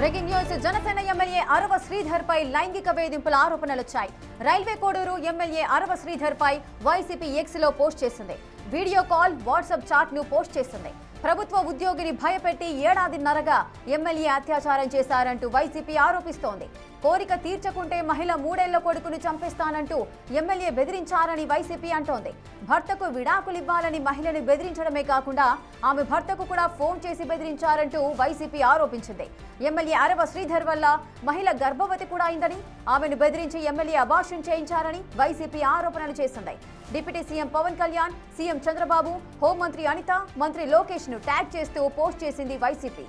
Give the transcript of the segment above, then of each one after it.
Breaking news. Janasena MLA Arava Sridhar పై లైంగిక వేధింపుల ఆరోపణలు వచ్చాయి. రైల్వే కోడూరు ఎమ్మెల్యే అరవ శ్రీధర్ పై వైసీపీ ఎక్స్ లో పోస్ట్ చేసింది. వీడియో కాల్, వాట్సాప్ చాట్ ను పోస్ట్ చేసింది. ప్రభుత్వ ఉద్యోగిని భయపెట్టి ఏడాదిన్నరగా ఎమ్మెల్యే అత్యాచారం చేశారంటూ వైసీపీ ఆరోపిస్తోంది. కోరిక తీర్చకుంటే మహిళ 3 ఏళ్ల కొడుకును చంపేస్తానంటూ ఎమ్మెల్యే బెదిరించారని వైసీపీ అంటోంది. భర్తకు విడాకులివ్వాలని మహిళను బెదిరించడమే కాకుండా ఆమె భర్తకు కూడా ఫోన్ చేసి బెదిరించారంటూ వైసీపీ ఆరోపించింది. ఎమ్మెల్యే అరవ శ్రీధర్ వల్ల మహిళ గర్భవతి కూడా అయిందని, ఆమెను బెదిరించి ఎమ్మెల్యే అబార్షన్ చేయించారని వైసీపీ ఆరోపణలు చేసింది. Deputy CM Pawan Kalyan, CM Chandrababu, హోంమంత్రి అనిత, మంత్రి లోకేష్ ను ట్యాగ్ చేస్తూ పోస్ట్ చేసింది వైసీపీ.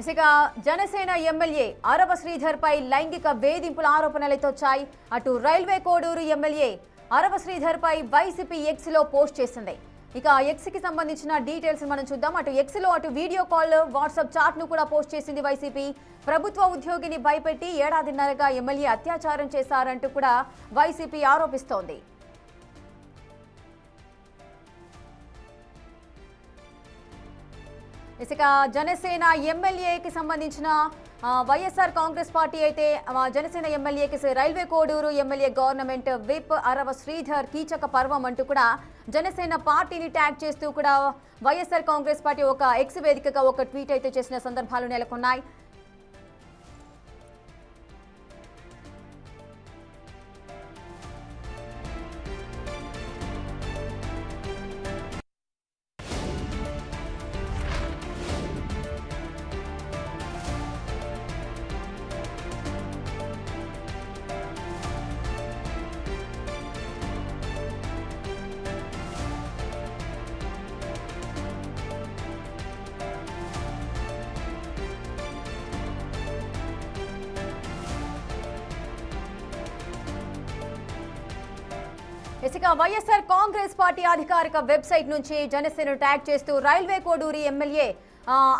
ఇసుక జనసేన ఎమ్మెల్యే అరవ శ్రీధర్ పై లైంగిక వేధింపుల ఆరోపణలతోచ్చాయి. అటు రైల్వే కోడూరు ఎమ్మెల్యే అరవ శ్రీధర్ పై వైసీపీ ఎక్స్ లో పోస్ట్ చేసింది. ఇక ఎక్స్ కి సంబంధించిన డీటెయిల్స్ మనం చూద్దాం. అటు ఎక్స్ లో అటు వీడియో కాల్, వాట్సాప్ చాట్ ను కూడా పోస్ట్ చేసింది వైసీపీ. ప్రభుత్వ ఉద్యోగిని భయపెట్టి ఏడాదిన్నరగా ఎమ్మెల్యే అత్యాచారం చేశారంటూ కూడా వైసీపీ ఆరోపిస్తోంది. ఇసుక జనసేన ఎమ్మెల్యేకి సంబంధించిన వైఎస్ఆర్ కాంగ్రెస్ పార్టీ అయితే జనసేన ఎమ్మెల్యేకి railway Koduru MLA government whip Arava Sridhar కీచక పర్వం అంటూ కూడా జనసేన పార్టీని ట్యాగ్ చేస్తూ కూడా వైఎస్ఆర్ కాంగ్రెస్ పార్టీ ఒక ఎక్స్ వేదికగా ఒక ట్వీట్ అయితే చేసిన సందర్భాలు నెలకొన్నాయి. ఇసుక వైఎస్ఆర్ కాంగ్రెస్ పార్టీ అధికారిక వెబ్సైట్ నుంచి జనసేన ట్యాగ్ చేస్తూ రైల్వే కోడూరి ఎమ్మెల్యే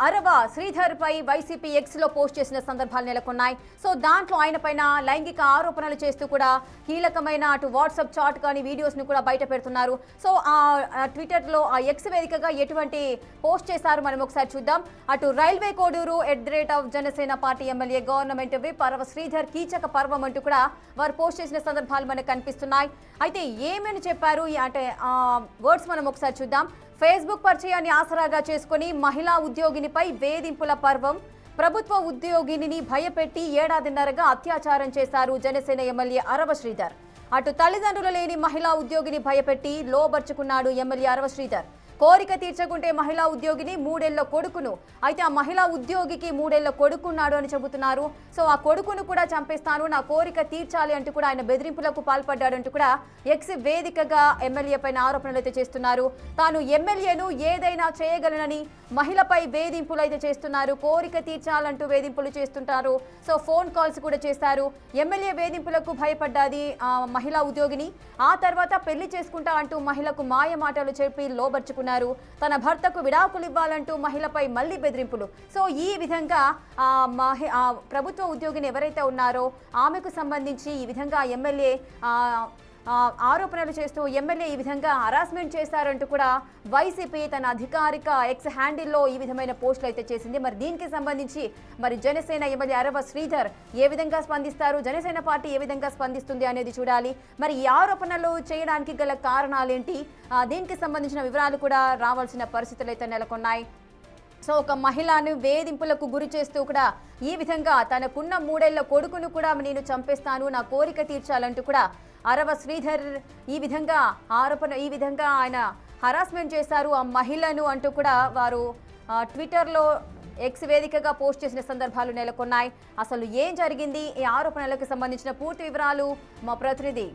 అరవ శ్రీధర్ పై వైసీపీ ఎక్స్ లో పోస్ట్ చేసిన సందర్భాలు నెలకొన్నాయి. సో దాంట్లో ఆయన పైన లైంగిక ఆరోపణలు చేస్తూ కూడా కీలకమైన అటు వాట్సాప్ చాట్ కానీ వీడియోస్ ను కూడా బయట పెడుతున్నారు. సో ఆ ట్విట్టర్ లో ఆ ఎక్స్ వేదికగా ఎటువంటి పోస్ట్ చేశారు మనం ఒకసారి చూద్దాం. అటు railway Koduru @Janasena party MLA government whip Arava Sridhar కీచక పర్వం అంటూ కూడా వారు పోస్ట్ చేసిన సందర్భాలు మనకు కనిపిస్తున్నాయి. అయితే ఏమని చెప్పారు అంటే వర్డ్స్ మనం ఒకసారి చూద్దాం. ఫేస్బుక్ పరిచయాన్ని ఆసరాగా చేసుకుని మహిళా ఉద్యోగినిపై వేధింపుల పర్వం. ప్రభుత్వ ఉద్యోగిని భయపెట్టి ఏడాదిన్నరగా అత్యాచారం చేశారు జనసేన ఎమ్మెల్యే అరవ శ్రీధర్. అటు తల్లిదండ్రులు లేని మహిళా ఉద్యోగిని భయపెట్టి లోబర్చుకున్నాడు ఎమ్మెల్యే అరవ శ్రీధర్. కోరిక తీర్చకుంటే మహిళా ఉద్యోగిని 3 ఏళ్ల కొడుకును, అయితే ఆ మహిళా ఉద్యోగికి 3 ఏళ్ల కొడుకున్నాడు అని చెబుతున్నారు. సో ఆ కొడుకును కూడా చంపేస్తాను, నా కోరిక తీర్చాలి అంటూ కూడా ఆయన బెదిరింపులకు పాల్పడ్డాడంటూ కూడా ఎక్స్ వేదికగా ఎమ్మెల్యే పైన ఆరోపణలు అయితే చేస్తున్నారు. తాను ఎమ్మెల్యేను ఏదైనా చేయగలనని మహిళపై వేధింపులు అయితే చేస్తున్నారు. కోరిక తీర్చాలంటూ వేధింపులు చేస్తుంటారు. సో ఫోన్ కాల్స్ కూడా చేశారు. ఎమ్మెల్యే వేధింపులకు భయపడ్డాది మహిళా ఉద్యోగిని. ఆ తర్వాత పెళ్లి చేసుకుంటా అంటూ మహిళకు మాయ మాటలు చెప్పి లోబర్చుకున్నారు. తన భర్తకు విడాకులు ఇవ్వాలంటూ మహిళపై మళ్లీ బెదిరింపులు. సో ఈ విధంగా ప్రభుత్వ ఉద్యోగిని ఎవరైతే ఉన్నారో ఆమెకు సంబంధించి ఈ విధంగా ఎమ్మెల్యే ఆరోపణలు చేస్తూ ఎమ్మెల్యే ఈ విధంగా హరాస్మెంట్ చేశారంటూ కూడా వైసీపీ తన అధికారిక ఎక్స్ హ్యాండిల్లో ఈ విధమైన పోస్టులు అయితే చేసింది. మరి దీనికి సంబంధించి మరి జనసేన ఎమ్మెల్యే అరవ శ్రీధర్ ఏ విధంగా స్పందిస్తారు, జనసేన పార్టీ ఏ విధంగా స్పందిస్తుంది అనేది చూడాలి. మరి ఈ ఆరోపణలు చేయడానికి గల కారణాలేంటి, దీనికి సంబంధించిన వివరాలు కూడా రావాల్సిన పరిస్థితులు అయితే నెలకొన్నాయి. సో ఒక మహిళను వేధింపులకు గురి చేస్తూ కూడా ఈ విధంగా తనకున్న 3 ఏళ్ల కొడుకును కూడా నేను చంపేస్తాను, నా కోరిక తీర్చాలంటూ కూడా అరవ శ్రీధర్ ఈ విధంగా ఆయన హరాస్మెంట్ చేశారు ఆ మహిళను అంటూ కూడా వారు ట్విట్టర్లో ఎక్స్ వేదికగా పోస్ట్ చేసిన సందర్భాలు నెలకొన్నాయి. అసలు ఏం జరిగింది, ఈ ఆరోపణలకు సంబంధించిన పూర్తి వివరాలు మా ప్రతినిధి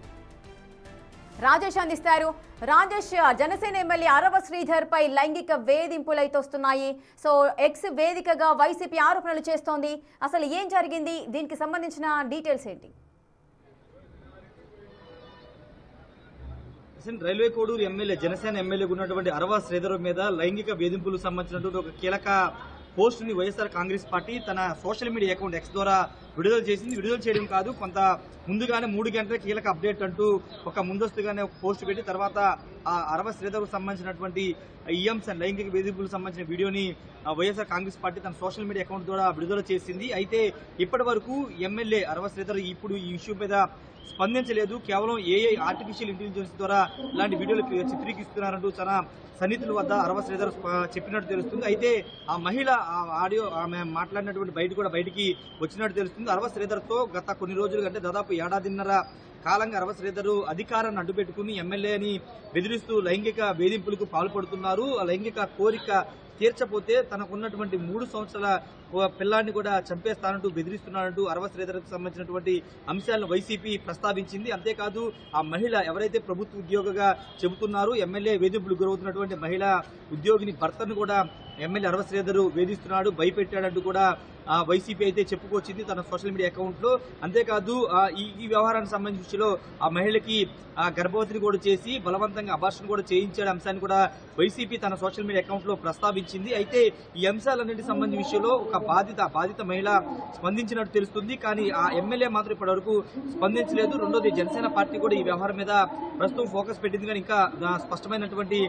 రాజేష్ అందిస్తారు. రాజేష్, జనసేన ఎమ్మెల్యే అరవ శ్రీధర్ పై లైంగిక వేధింపులు అయితే వస్తున్నాయి. సో ఎక్స్ వేదికగా వైసీపీ ఆరోపణలు చేస్తోంది. అసలు ఏం జరిగింది, దీనికి సంబంధించిన డీటెయిల్స్ ఏంటి? రైల్వే కోడూరు ఎమ్మెల్యే జనసేన ఎమ్మెల్యేగా ఉన్నటువంటి అరవ శ్రీధర్ మీద లైంగిక వేధింపులకు సంబంధించినటువంటి ఒక కీలక పోస్ట్ ని వైఎస్ఆర్ కాంగ్రెస్ పార్టీ తన సోషల్ మీడియా అకౌంట్ ఎక్స్ ద్వారా విడుదల చేసింది. విడుదల చేయడం కాదు, కొంత ముందుగానే 3 గంటల కీలక అప్డేట్ అంటూ ఒక ముందస్తుగానే ఒక పోస్ట్ పెట్టి తర్వాత ఆ అరవ శ్రీధర్కు సంబంధించినటువంటి ఈ అంశం లైంగిక వేధింపులకు సంబంధించిన వీడియోని వైఎస్ఆర్ కాంగ్రెస్ పార్టీ తన సోషల్ మీడియా అకౌంట్ ద్వారా విడుదల చేసింది. అయితే ఇప్పటి వరకు ఎమ్మెల్యే అరవ శ్రీధర్ ఇప్పుడు ఈ ఇష్యూ మీద స్పందించలేదు. కేవలం ఏఐ ఆర్టిఫిషియల్ ఇంటెలిజెన్స్ ద్వారా ఇలాంటి వీడియోలు చిత్రీకరిస్తున్నారంటూ చాలా సన్నిహితుల వద్ద అరవ శ్రీధర్ చెప్పినట్టు తెలుస్తుంది. అయితే ఆ మహిళ ఆ ఆడియో ఆమె మాట్లాడినటువంటి బయటికి వచ్చినట్టు తెలుస్తుంది. అరవ శ్రీధర్తో గత కొన్ని రోజులు కంటే దాదాపు ఏడాదిన్నర కాలంగా అరవ శ్రీధర్ అధికారాన్ని అడ్డుపెట్టుకుని ఎమ్మెల్యేని బెదిరిస్తూ లైంగిక వేధింపులకు పాల్పడుతున్నారు. ఆ లైంగిక కోరిక తీర్చపోతే తనకున్నటువంటి 3 సంవత్సరాల పిల్లాన్ని కూడా చంపేస్తానంటూ బెదిరిస్తున్నాడంటూ అరవ శ్రీధర్కు సంబంధించినటువంటి అంశాలను వైసీపీ ప్రస్తావించింది. అంతేకాదు ఆ మహిళ ఎవరైతే ప్రభుత్వ ఉద్యోగిగా చెబుతున్నారో ఎమ్మెల్యే వేధింపులకు గురవుతున్నటువంటి మహిళా ఉద్యోగిని భర్తను కూడా ఎమ్మెల్యే అరవ శ్రీధర్ వేధిస్తున్నాడు, భయపెట్టాడంటూ కూడా వైసీపీ అయితే చెప్పుకొచ్చింది తన సోషల్ మీడియా అకౌంట్ లో. అంతేకాదు ఈ వ్యవహారానికి సంబంధించి ఆ మహిళకి గర్భవతిని కూడా చేసి బలవంతంగా అబార్షన్ కూడా చేయించే అంశాన్ని కూడా వైసీపీ తన సోషల్ మీడియా అకౌంట్ లో ప్రస్తావించింది. అయితే ఈ అంశాలన్నింటికి సంబంధించిన విషయంలో ఒక బాధిత మహిళ స్పందించినట్టు తెలుస్తుంది. కానీ ఆ ఎమ్మెల్యే మాత్రం ఇప్పటి వరకు స్పందించలేదు. రెండోది జనసేన పార్టీ కూడా ఈ వ్యవహారం మీద ప్రస్తుతం ఫోకస్ పెట్టింది, కానీ ఇంకా స్పష్టమైనటువంటి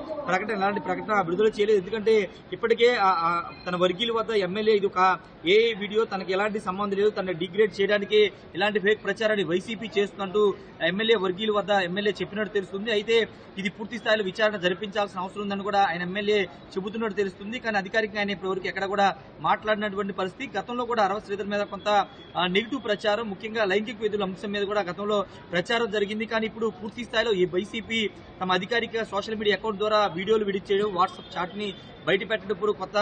ఎలాంటి ప్రకటన విడుదల చేయలేదు. ఎందుకంటే ఇప్పటికే తన వర్గీయుల వద్ద ఎమ్మెల్యే ఇది ఒక ఏ వీడియో తనకి ఎలాంటి సంబంధం లేదు, తనని డిగ్రేడ్ చేయడానికి ఇలాంటి ఫేక్ ప్రచారాన్ని వైసీపీ చేస్తున్నట్టు ఎమ్మెల్యే వర్గీయుల వద్ద ఎమ్మెల్యే చెప్పినట్టు తెలుస్తుంది. అయితే ఇది పూర్తి స్థాయిలో విచారణ జరిపించాల్సిన అవసరం ఉందని కూడా ఆయన ఎమ్మెల్యే చెబుతున్నట్టు తెలుస్తుంది. కానీ అధికారికంగా ఆయన ఇప్పటివరకు ఎక్కడ కూడా మాట్లాడినటువంటి పరిస్థితి. గతంలో కూడా అరవ శ్రీధర్ మీద కొంత నెగిటివ్ ప్రచారం, ముఖ్యంగా లైంగిక వేధుల అంశం మీద కూడా గతంలో ప్రచారం జరిగింది. కానీ ఇప్పుడు పూర్తి స్థాయిలో ఈ వైసీపీ తమ అధికారిక సోషల్ మీడియా అకౌంట్ ద్వారా వీడియోలు విడిచేయడం, వాట్సాప్ చాట్ ని బయట పెట్టినప్పుడు కొత్త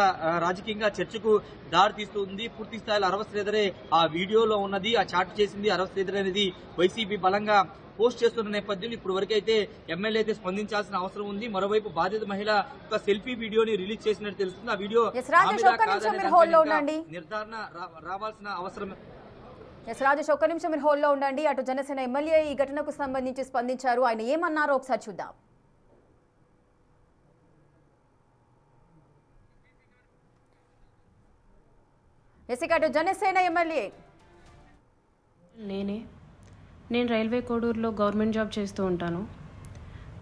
రాజకీయంగా చర్చకు దారి తీస్తుంది. పూర్తి స్థాయిలో అరవ శ్రీధరే ఆ వీడియోలో ఉన్నది, ఆ చాట్ చేసింది అరవ శ్రీధర్ అనేది వైసీపీ బలంగా పోస్ట్ చేస్తున్న నేపథ్యంలో ఇప్పుడు వరకైతే ఎమ్మెల్యే అయితే స్పందించాల్సిన అవసరం ఉంది. మరోవైపు బాధిత మహిళ ఒక సెల్ఫీ వీడియోని రిలీజ్ చేసినట్టు తెలుస్తుంది. ఆ వీడియో నిర్ధారణ రావాల్సిన అవసరం. రాజేష్, ఒక్క నిమిషం మీరు హోల్డ్లో ఉండండి. అటు జనసేన ఎమ్మెల్యే ఈ ఘటనకు సంబంధించి స్పందించారు. ఆయన ఏమన్నారో ఒకసారి చూద్దాం. అటు జనసేన ఎమ్మెల్యే నేను రైల్వే కోడూరులో గవర్నమెంట్ జాబ్ చేస్తూ ఉంటాను.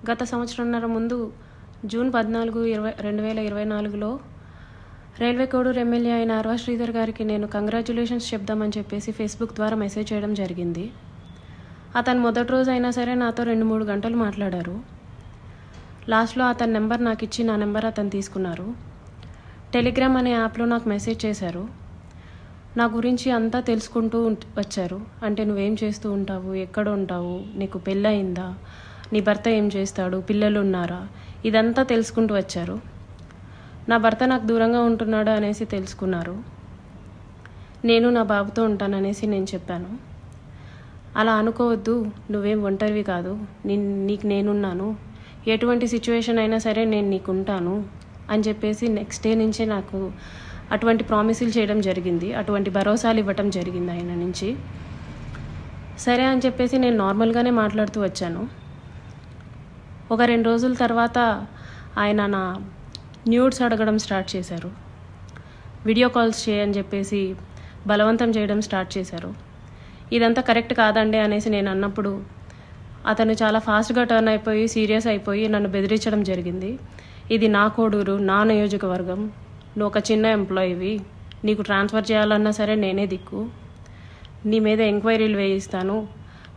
గత సంవత్సరంన్నర ముందు జూన్ 14, 2024లో రైల్వే కోడూరు ఎమ్మెల్యే అయిన అరవ శ్రీధర్ గారికి నేను కంగ్రాచ్యులేషన్స్ చెప్దామని చెప్పేసి ఫేస్బుక్ ద్వారా మెసేజ్ చేయడం జరిగింది. అతను మొదటి రోజు అయినా సరే నాతో 2-3 గంటలు మాట్లాడారు. లాస్ట్లో అతని నెంబర్ నాకు ఇచ్చి నా నెంబర్ అతను తీసుకున్నారు. టెలిగ్రామ్ అనే యాప్లో నాకు మెసేజ్ చేశారు. నా గురించి అంతా తెలుసుకుంటూ వచ్చారు. అంటే నువ్వేం చేస్తూ ఉంటావు, ఎక్కడ ఉంటావు, నీకు పెళ్ళయిందా, నీ భర్త ఏం చేస్తాడు, పిల్లలు ఉన్నారా, ఇదంతా తెలుసుకుంటూ వచ్చారు. నా భర్త నాకు దూరంగా ఉంటున్నాడు అనేసి తెలుసుకున్నారు. నేను నా బాబుతో ఉంటాననేసి నేను చెప్పాను. అలా అనుకోవద్దు, నువ్వేం ఒంటరివి కాదు, నీకు నేనున్నాను, ఎటువంటి సిచ్యువేషన్ అయినా సరే నేను నీకు ఉంటాను అని చెప్పేసి నెక్స్ట్ డే నుంచే నాకు అటువంటి ప్రామిసులు చేయడం జరిగింది, అటువంటి భరోసాలు ఇవ్వటం జరిగింది ఆయన నుంచి. సరే అని చెప్పేసి నేను నార్మల్గానే మాట్లాడుతూ వచ్చాను. ఒక 2 రోజుల తర్వాత ఆయన నా న్యూడ్స్ అడగడం స్టార్ట్ చేశారు. వీడియో కాల్స్ చేయని చెప్పేసి బలవంతం చేయడం స్టార్ట్ చేశారు. ఇదంతా కరెక్ట్ కాదండి అనేసి నేను అన్నప్పుడు అతను చాలా ఫాస్ట్గా టర్న్ అయిపోయి సీరియస్ అయిపోయి నన్ను బెదిరించడం జరిగింది. ఇది నా కోడూరు, నా నియోజకవర్గం, నువ్వు ఒక చిన్న ఎంప్లాయీవి, నీకు ట్రాన్స్ఫర్ చేయాలన్నా సరే నేనే దిక్కు, నీ మీద ఎంక్వైరీలు వేయిస్తాను,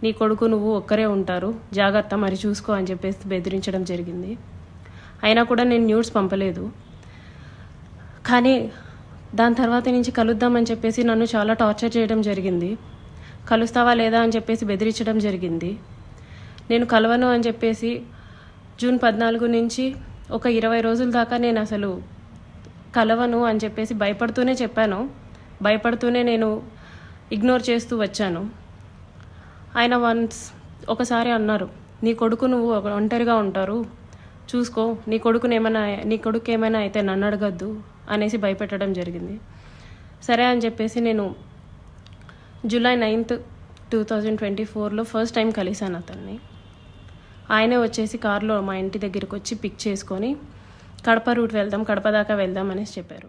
నీ కొడుకు నువ్వు ఒక్కరే ఉంటారు, జాగ్రత్త మరి చూసుకో అని చెప్పేసి బెదిరించడం జరిగింది. అయినా కూడా నేను న్యూస్ పంపలేదు. కానీ దాని తర్వాత నుంచి కలుద్దామని చెప్పేసి నన్ను చాలా టార్చర్ చేయడం జరిగింది. కలుస్తావా లేదా అని చెప్పేసి బెదిరించడం జరిగింది. నేను కలవను అని చెప్పేసి జూన్ 14 నుంచి ఒక 20 రోజుల దాకా నేను అసలు కలవను అని చెప్పేసి భయపడుతూనే చెప్పాను. భయపడుతూనే నేను ఇగ్నోర్ చేస్తూ వచ్చాను. ఆయన ఒకసారి అన్నారు, నీ కొడుకు నువ్వు ఒంటరిగా ఉంటారు, చూసుకో, నీ కొడుకు ఏమైనా అయితే నన్ను అడగద్దు అనేసి భయపెట్టడం జరిగింది. సరే అని చెప్పేసి నేను జూలై 9, 2024లో ఫస్ట్ టైం కలిశాను అతన్ని. ఆయనే వచ్చేసి కారులో మా ఇంటి దగ్గరికి వచ్చి పిక్ చేసుకొని కడప రూట్ వెళ్దాం, కడప దాకా వెళ్దాం అనేసి చెప్పారు.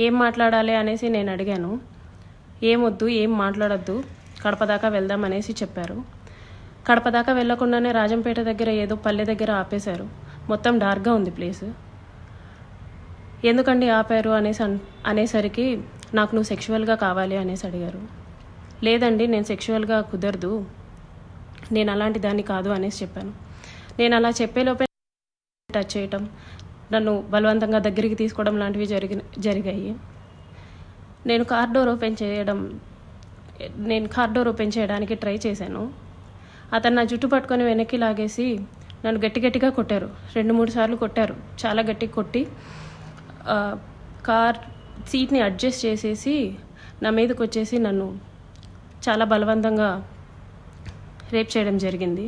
ఏం మాట్లాడాలి అనేసి నేను అడిగాను. ఏమొద్దు, ఏం మాట్లాడొద్దు, కడప దాకా వెళ్దాం అనేసి చెప్పారు. కడప దాకా వెళ్లకుండానే రాజంపేట దగ్గర ఏదో పల్లె దగ్గర ఆపేశారు. మొత్తం డార్క్గా ఉంది ప్లేస్. ఎందుకండి ఆపారు అనేసరికి నాకు నువ్వు సెక్షువల్గా కావాలి అనేసి అడిగారు. లేదండి, నేను సెక్షువల్గా కుదరదు, నేను అలాంటి దాన్ని కాదు అనేసి చెప్పాను. నేను అలా చెప్పేలోపే టచ్ చేయటం, నన్ను బలవంతంగా దగ్గరికి తీసుకోవడం లాంటివి జరిగాయి. నేను కార్ డోర్ ఓపెన్ చేయడానికి ట్రై చేశాను. అతను నా జుట్టు పట్టుకొని వెనక్కి లాగేసి నన్ను గట్టిగా కొట్టారు. 2-3 సార్లు కొట్టారు. చాలా గట్టిగా కొట్టి కార్ సీట్ని అడ్జస్ట్ చేసేసి నా మీదకి వచ్చేసి నన్ను చాలా బలవంతంగా రేప్ చేయడం జరిగింది.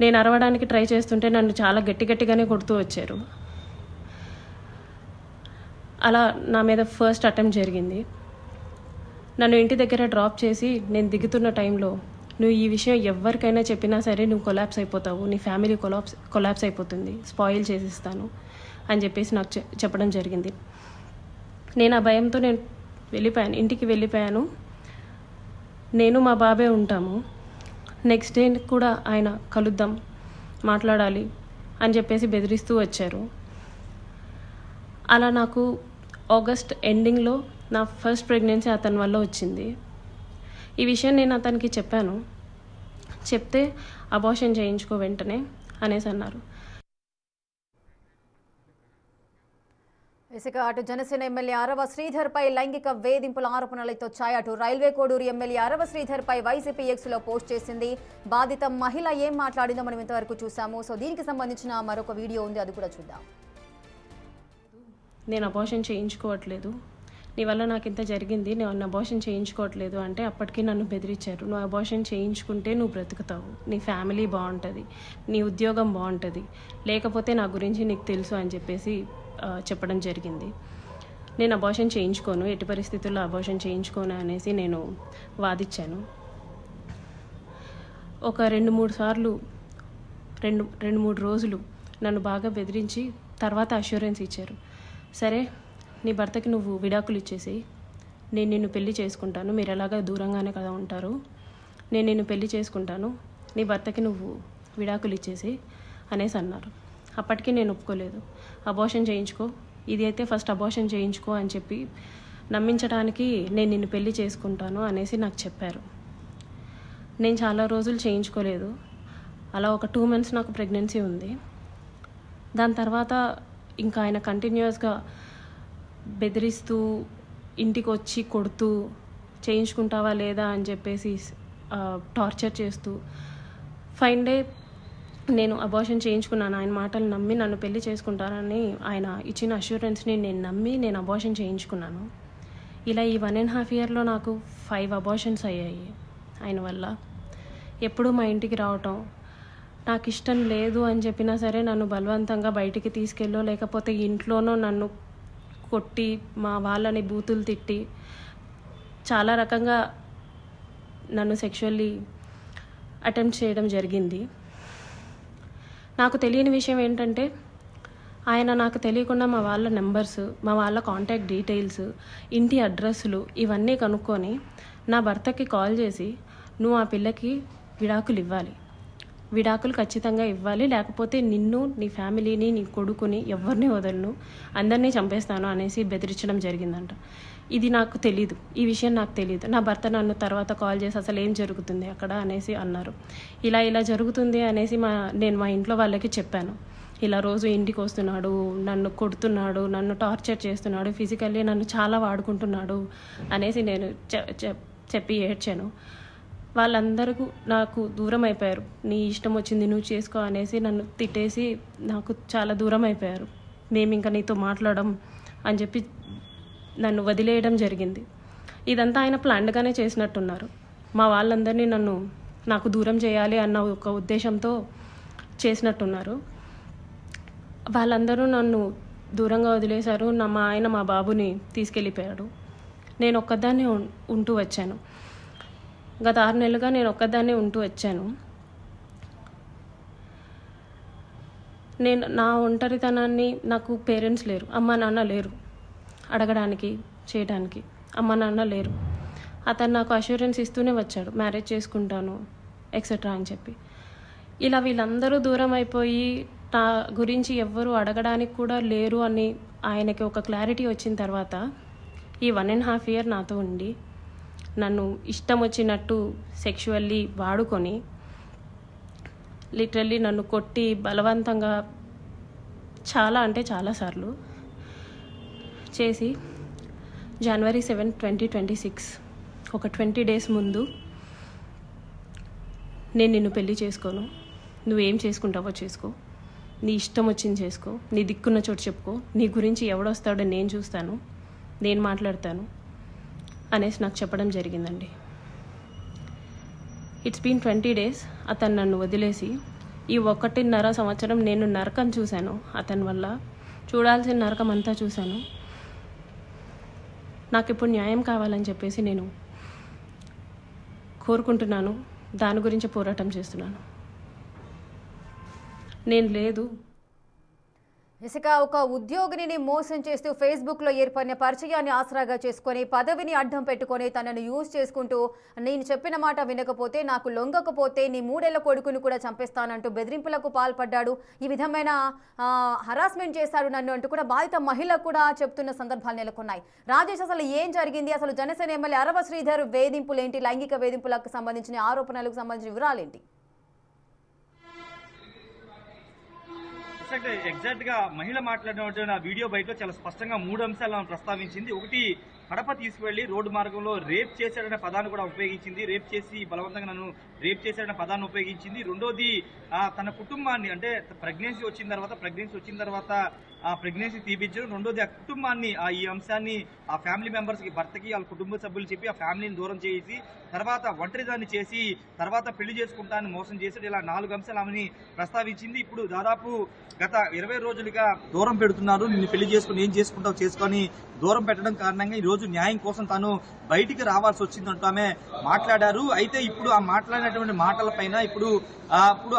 నేను అరవడానికి ట్రై చేస్తుంటే నన్ను చాలా గట్టిగానే కొడుతూ వచ్చారు. అలా నా మీద ఫస్ట్ అటెంప్ట్ జరిగింది. నన్ను ఇంటి దగ్గర డ్రాప్ చేసి నేను దిగుతున్న టైంలో, నువ్వు ఈ విషయం ఎవరికైనా చెప్పినా సరే నువ్వు కొలాప్స్ అయిపోతావు, నీ ఫ్యామిలీ కొలాప్స్ అయిపోతుంది, స్పాయిల్ చేసిస్తాను అని చెప్పేసి నాకు చెప్పడం జరిగింది. నేను ఆ భయంతో ఇంటికి వెళ్ళిపోయాను. నేను మా బాబే ఉంటాము. నెక్స్ట్ డే కూడా ఆయన కలుద్దాం, మాట్లాడాలి అని చెప్పేసి బెదిరిస్తూ వచ్చారు. అలా నాకు ఆగస్ట్ ఎండింగ్లో నా ఫస్ట్ ప్రెగ్నెన్సీ అతని వల్ల వచ్చింది. ఈ విషయం నేను అతనికి చెప్పాను. చెప్తే అబార్షన్ చేయించుకో వెంటనే అనేసి అన్నారు. ఇసుక అటు జనసేన ఎమ్మెల్యే అరవ శ్రీధర్పై లైంగిక వేధింపుల ఆరోపణలతో ఛాయ అటు రైల్వే కోడూరు ఎమ్మెల్యే అరవ శ్రీధర్పై వైసీపీ ఎక్స్లో పోస్ట్ చేసింది. బాధిత మహిళ ఏం మాట్లాడిందో మనం ఇంతవరకు చూసాము. సో దీనికి సంబంధించిన మరొక వీడియో ఉంది, అది కూడా చూద్దాం. నేను అబార్షన్ చేయించుకోవట్లేదు, నీ వల్ల నాకు ఇంత జరిగింది, నేను అబార్షన్ చేయించుకోవట్లేదు అంటే అప్పటికి నన్ను బెదిరించారు. నువ్వు అబార్షన్ చేయించుకుంటే నువ్వు బ్రతుకుతావు, నీ ఫ్యామిలీ బాగుంటుంది, నీ ఉద్యోగం బాగుంటుంది, లేకపోతే నా గురించి నీకు తెలుసు అని చెప్పేసి చెప్పడం జరిగింది. నేను అబార్షన్ చేయించుకోను, ఎట్టి పరిస్థితుల్లో అబార్షన్ చేయించుకోను అనేసి నేను వాదించాను. ఒక 2-3 సార్లు 2-3 రోజులు నన్ను బాగా బెదిరించి తర్వాత అష్యూరెన్స్ ఇచ్చారు. సరే, నీ భర్తకి నువ్వు విడాకులు ఇచ్చేసి నేను నిన్ను పెళ్లి చేసుకుంటాను, మీరు ఎలాగా దూరంగానే కదా ఉంటారు, నేను నిన్ను పెళ్లి చేసుకుంటాను, నీ భర్తకి నువ్వు విడాకులు ఇచ్చేసి అనేసి అన్నారు. అప్పటికి నేను ఒప్పుకోలేదు. అబార్షన్ చేయించుకో, ఇది అయితే ఫస్ట్ అబార్షన్ చేయించుకో అని చెప్పి నమ్మించడానికి నేను నిన్ను పెళ్లి చేసుకుంటాను అనేసి నాకు చెప్పారు. నేను చాలా రోజులు చేయించుకోలేదు. అలా ఒక 2 months నాకు ప్రెగ్నెన్సీ ఉంది. దాని తర్వాత ఇంకా ఆయన కంటిన్యూస్గా బెదిరిస్తూ ఇంటికి వచ్చి కొడుతూ చేయించుకుంటావా లేదా అని చెప్పేసి టార్చర్ చేస్తూ ఫైన్ డే నేను అబార్షన్ చేయించుకున్నాను. ఆయన మాటలు నమ్మి నన్ను పెళ్లి చేసుకుంటానని ఆయన ఇచ్చిన అష్యూరెన్స్ని నేను నమ్మి నేను అబార్షన్ చేయించుకున్నాను. ఇలా ఈ 1.5 yearలో నాకు 5 అబార్షన్స్ అయ్యాయి ఆయన వల్ల. ఎప్పుడూ మా ఇంటికి రావటం, నాకు ఇష్టం లేదు అని చెప్పినా సరే నన్ను బలవంతంగా బయటికి తీసుకెళ్ళో లేకపోతే ఇంట్లోనో నన్ను కొట్టి మా వాళ్ళని బూతులు తిట్టి చాలా రకంగా నన్ను సెక్షువల్లీ అటెంప్ట్ చేయడం జరిగింది. నాకు తెలియని విషయం ఏంటంటే ఆయన నాకు తెలియకుండా మా వాళ్ళ నెంబర్స్, మా వాళ్ళ కాంటాక్ట్ డీటెయిల్స్, ఇంటి అడ్రస్లు ఇవన్నీ కనుక్కొని నా భర్తకి కాల్ చేసి నువ్వు ఆ పిల్లకి విడాకులు ఇవ్వాలి, విడాకులు ఖచ్చితంగా ఇవ్వాలి, లేకపోతే నిన్ను, నీ ఫ్యామిలీని, నీ కొడుకుని ఎవరిని వదలను, అందరినీ చంపేస్తాను అనేసి బెదిరించడం జరిగిందంట. ఇది నాకు తెలీదు, ఈ విషయం నాకు తెలీదు. నా భర్త నన్ను తర్వాత కాల్ చేసి అసలు ఏం జరుగుతుంది అక్కడ అనేసి అన్నారు. ఇలా జరుగుతుంది అనేసి నేను మా ఇంట్లో వాళ్ళకి చెప్పాను. ఇలా రోజు ఇంటికి వస్తున్నాడు, నన్ను కొడుతున్నాడు, నన్ను టార్చర్ చేస్తున్నాడు, ఫిజికల్లీ నన్ను చాలా వాడుకుంటున్నాడు అనేసి నేను చెప్పి ఏడ్చాను. వాళ్ళందరూ నాకు దూరం అయిపోయారు. నీ ఇష్టం వచ్చింది నువ్వు చేసుకో అనేసి నన్ను తిట్టేసి నాకు చాలా దూరం అయిపోయారు. మేము ఇంకా నీతో మాట్లాడడం అని చెప్పి నన్ను వదిలేయడం జరిగింది. ఇదంతా ఆయన ప్లాన్డ్గానే చేసినట్టున్నారు. మా వాళ్ళందరినీ నాకు దూరం చేయాలి అన్న ఒక ఉద్దేశంతో చేసినట్టున్నారు. వాళ్ళందరూ నన్ను దూరంగా వదిలేశారు. మా ఆయన మా బాబుని తీసుకెళ్ళిపోయాడు. నేను ఒక్కదాన్నే ఉంటూ వచ్చాను. గత 6 నెలలుగా నేను ఒక్కదాన్నే ఉంటూ వచ్చాను. నేను నా ఒంటరితనాన్ని, నాకు పేరెంట్స్ లేరు, అమ్మ నాన్న లేరు, అడగడానికి చేయడానికి. అమ్మ నాన్న లేరు. అతను నాకు అష్యూరెన్స్ ఇస్తూనే వచ్చాడు, మ్యారేజ్ చేసుకుంటాను ఎక్సెట్రా అని చెప్పి. ఇలా వీళ్ళందరూ దూరం అయిపోయి నా గురించి ఎవ్వరూ అడగడానికి కూడా లేరు అని ఆయనకి ఒక క్లారిటీ వచ్చిన తర్వాత ఈ 1.5 year నాతో ఉండి నన్ను ఇష్టం వచ్చినట్టు సెక్షువల్లీ వాడుకొని లిటరల్లీ నన్ను కొట్టి బలవంతంగా చాలా అంటే చాలాసార్లు చేసి January 7, 2026 ఒక 20 days ముందు నేను నిన్ను పెళ్లి చేసుకోను, నువ్వేం చేసుకుంటావో చేసుకో, నీ ఇష్టం వచ్చింది చేసుకో, నీ దిక్కున్న చోటు చెప్పుకో, నీ గురించి ఎవడొస్తాడో నేను చూస్తాను, నేను మాట్లాడతాను అనేసి నాకు చెప్పడం జరిగిందండి. It's been 20 days. అతను నన్ను వదిలేసి ఈ 1.5 సంవత్సరం నేను నరకం చూశాను. అతని వల్ల చూడాల్సిన నరకం అంతా చూశాను. నాకు ఇప్పుడు న్యాయం కావాలని చెప్పేసి నేను కోరుకుంటున్నాను. దాని గురించి పోరాటం చేస్తున్నాను. నేను లేదు. ఇసుక ఒక ఉద్యోగిని మోసం చేస్తూ ఫేస్బుక్లో ఏర్పడిన పరిచయాన్ని ఆసరాగా చేసుకొని పదవిని అడ్డం పెట్టుకొని తనను యూజ్ చేసుకుంటూ నేను చెప్పిన మాట వినకపోతే, నాకు లొంగకపోతే నీ 3 ఏళ్ల కొడుకును కూడా చంపేస్తానంటూ బెదిరింపులకు పాల్పడ్డాడు. ఈ విధమైన హరాస్మెంట్ చేశాడు నన్ను అంటూ కూడా బాధిత మహిళ కూడా చెప్తున్న సందర్భాలు నెలకొన్నాయి. రాజేష్, అసలు ఏం జరిగింది? అసలు జనసేన ఎమ్మెల్యే అరవ శ్రీధర్ వేధింపులేంటి? లైంగిక వేధింపులకు సంబంధించిన ఆరోపణలకు సంబంధించిన వివరాలేంటి? ఎగ్జాక్ట్ గా మహిళ మాట్లాడిన వీడియో బయటలో చాలా స్పష్టంగా 3 అంశాలను ప్రస్తావించింది. ఒకటి, కడప తీసుకువెళ్లి రోడ్డు మార్గంలో రేప్ చేశాడనే పదాన్ని కూడా ఉపయోగించింది. రేప్ చేసి బలవంతంగా నన్ను రేప్ చేశాడనే పదాన్ని ఉపయోగించింది. రెండోది, తన కుటుంబాన్ని, అంటే ప్రెగ్నెన్సీ వచ్చిన తర్వాత ఆ ప్రెగ్నెన్సీ తీపించడం. రెండోది, ఆ కుటుంబాన్ని, ఈ అంశాన్ని ఆ ఫ్యామిలీ మెంబర్స్కి, భర్తకి, వాళ్ళ కుటుంబ సభ్యులు చెప్పి ఆ ఫ్యామిలీని దూరం చేసి తర్వాత ఒంటరిదాన్ని చేసి తర్వాత పెళ్లి చేసుకుంటానని మోసం చేశాడు. ఇలా 4 అంశాలు ఆమెని ప్రస్తావించింది. ఇప్పుడు దాదాపు గత 20 రోజులుగా దూరం పెడుతున్నారు. నిన్ను పెళ్లి చేసుకుని ఏం చేసుకుంటావు చేసుకొని దూరం పెట్టడం కారణంగా ఈ రోజు న్యాయం కోసం తాను బయటికి రావాల్సి వచ్చిందంటూ ఆమె మాట్లాడారు. అయితే ఇప్పుడు ఆ మాట్లాడినటువంటి మాటలపైన ఇప్పుడు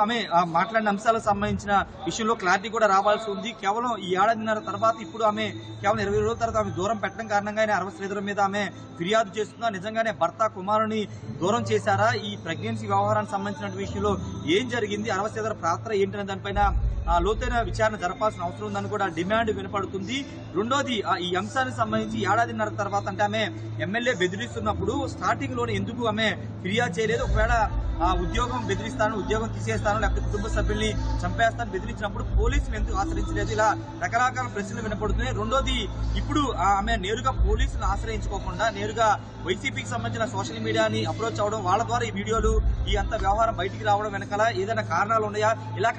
ఆమె మాట్లాడిన అంశాలకు సంబంధించిన విషయంలో క్లారిటీ కూడా రావాల్సి ఉంది. కేవలం ఈ ఏడాదిన్నర తర్వాత ఇప్పుడు ఆమె కేవలం 20 రోజుల తర్వాత ఆమె దూరం పెట్టడం కారణంగానే అరవ శ్రీధర్ మీద ఆమె ఫిర్యాదు చేస్తుందా, నిజంగానే భర్త కుమారుని దూరం చేశారా, ఈ ప్రెగ్నెన్సీ వ్యవహారానికి సంబంధించిన విషయంలో ఏం జరిగింది, అరవ శ్రీధర్ పాత్ర ఏంటనే దానిపైన లోతైన విచారణ జరపాల్సిన అవసరం ఉందని కూడా డిమాండ్ వినపడుతుంది. రెండోది, ఈ అంశానికి సంబంధించి ఏడాదిన్నర తర్వాత అంటే ఆమె ఎమ్మెల్యే బెదిరిస్తున్నప్పుడు స్టార్టింగ్ లోనే ఎందుకు ఆమె ఫిర్యాదు చేయలేదు? ఒకవేళ ఉద్యోగం బెదిరిస్తాను, ఉద్యోగం తీసేస్తాను, లేకపోతే కుటుంబ సభ్యుల్ని చంపేస్తాను బెదిరించినప్పుడు పోలీసులు ఎందుకు ఆశ్రయించలేదు? ఇలా రకరకాల ప్రశ్నలు వినపడుతున్నాయి. రెండోది, ఇప్పుడు ఆమె నేరుగా పోలీసులను ఆశ్రయించుకోకుండా నేరుగా వైసీపీకి సంబంధించిన సోషల్ మీడియాని అప్రోచ్ అవడం, వాళ్ళ ద్వారా ఈ వీడియోలు, ఈ అంత వ్యవహారం బయటికి రావడం వెనకాల ఏదైనా కారణాలు ఉన్నాయా? ఇలా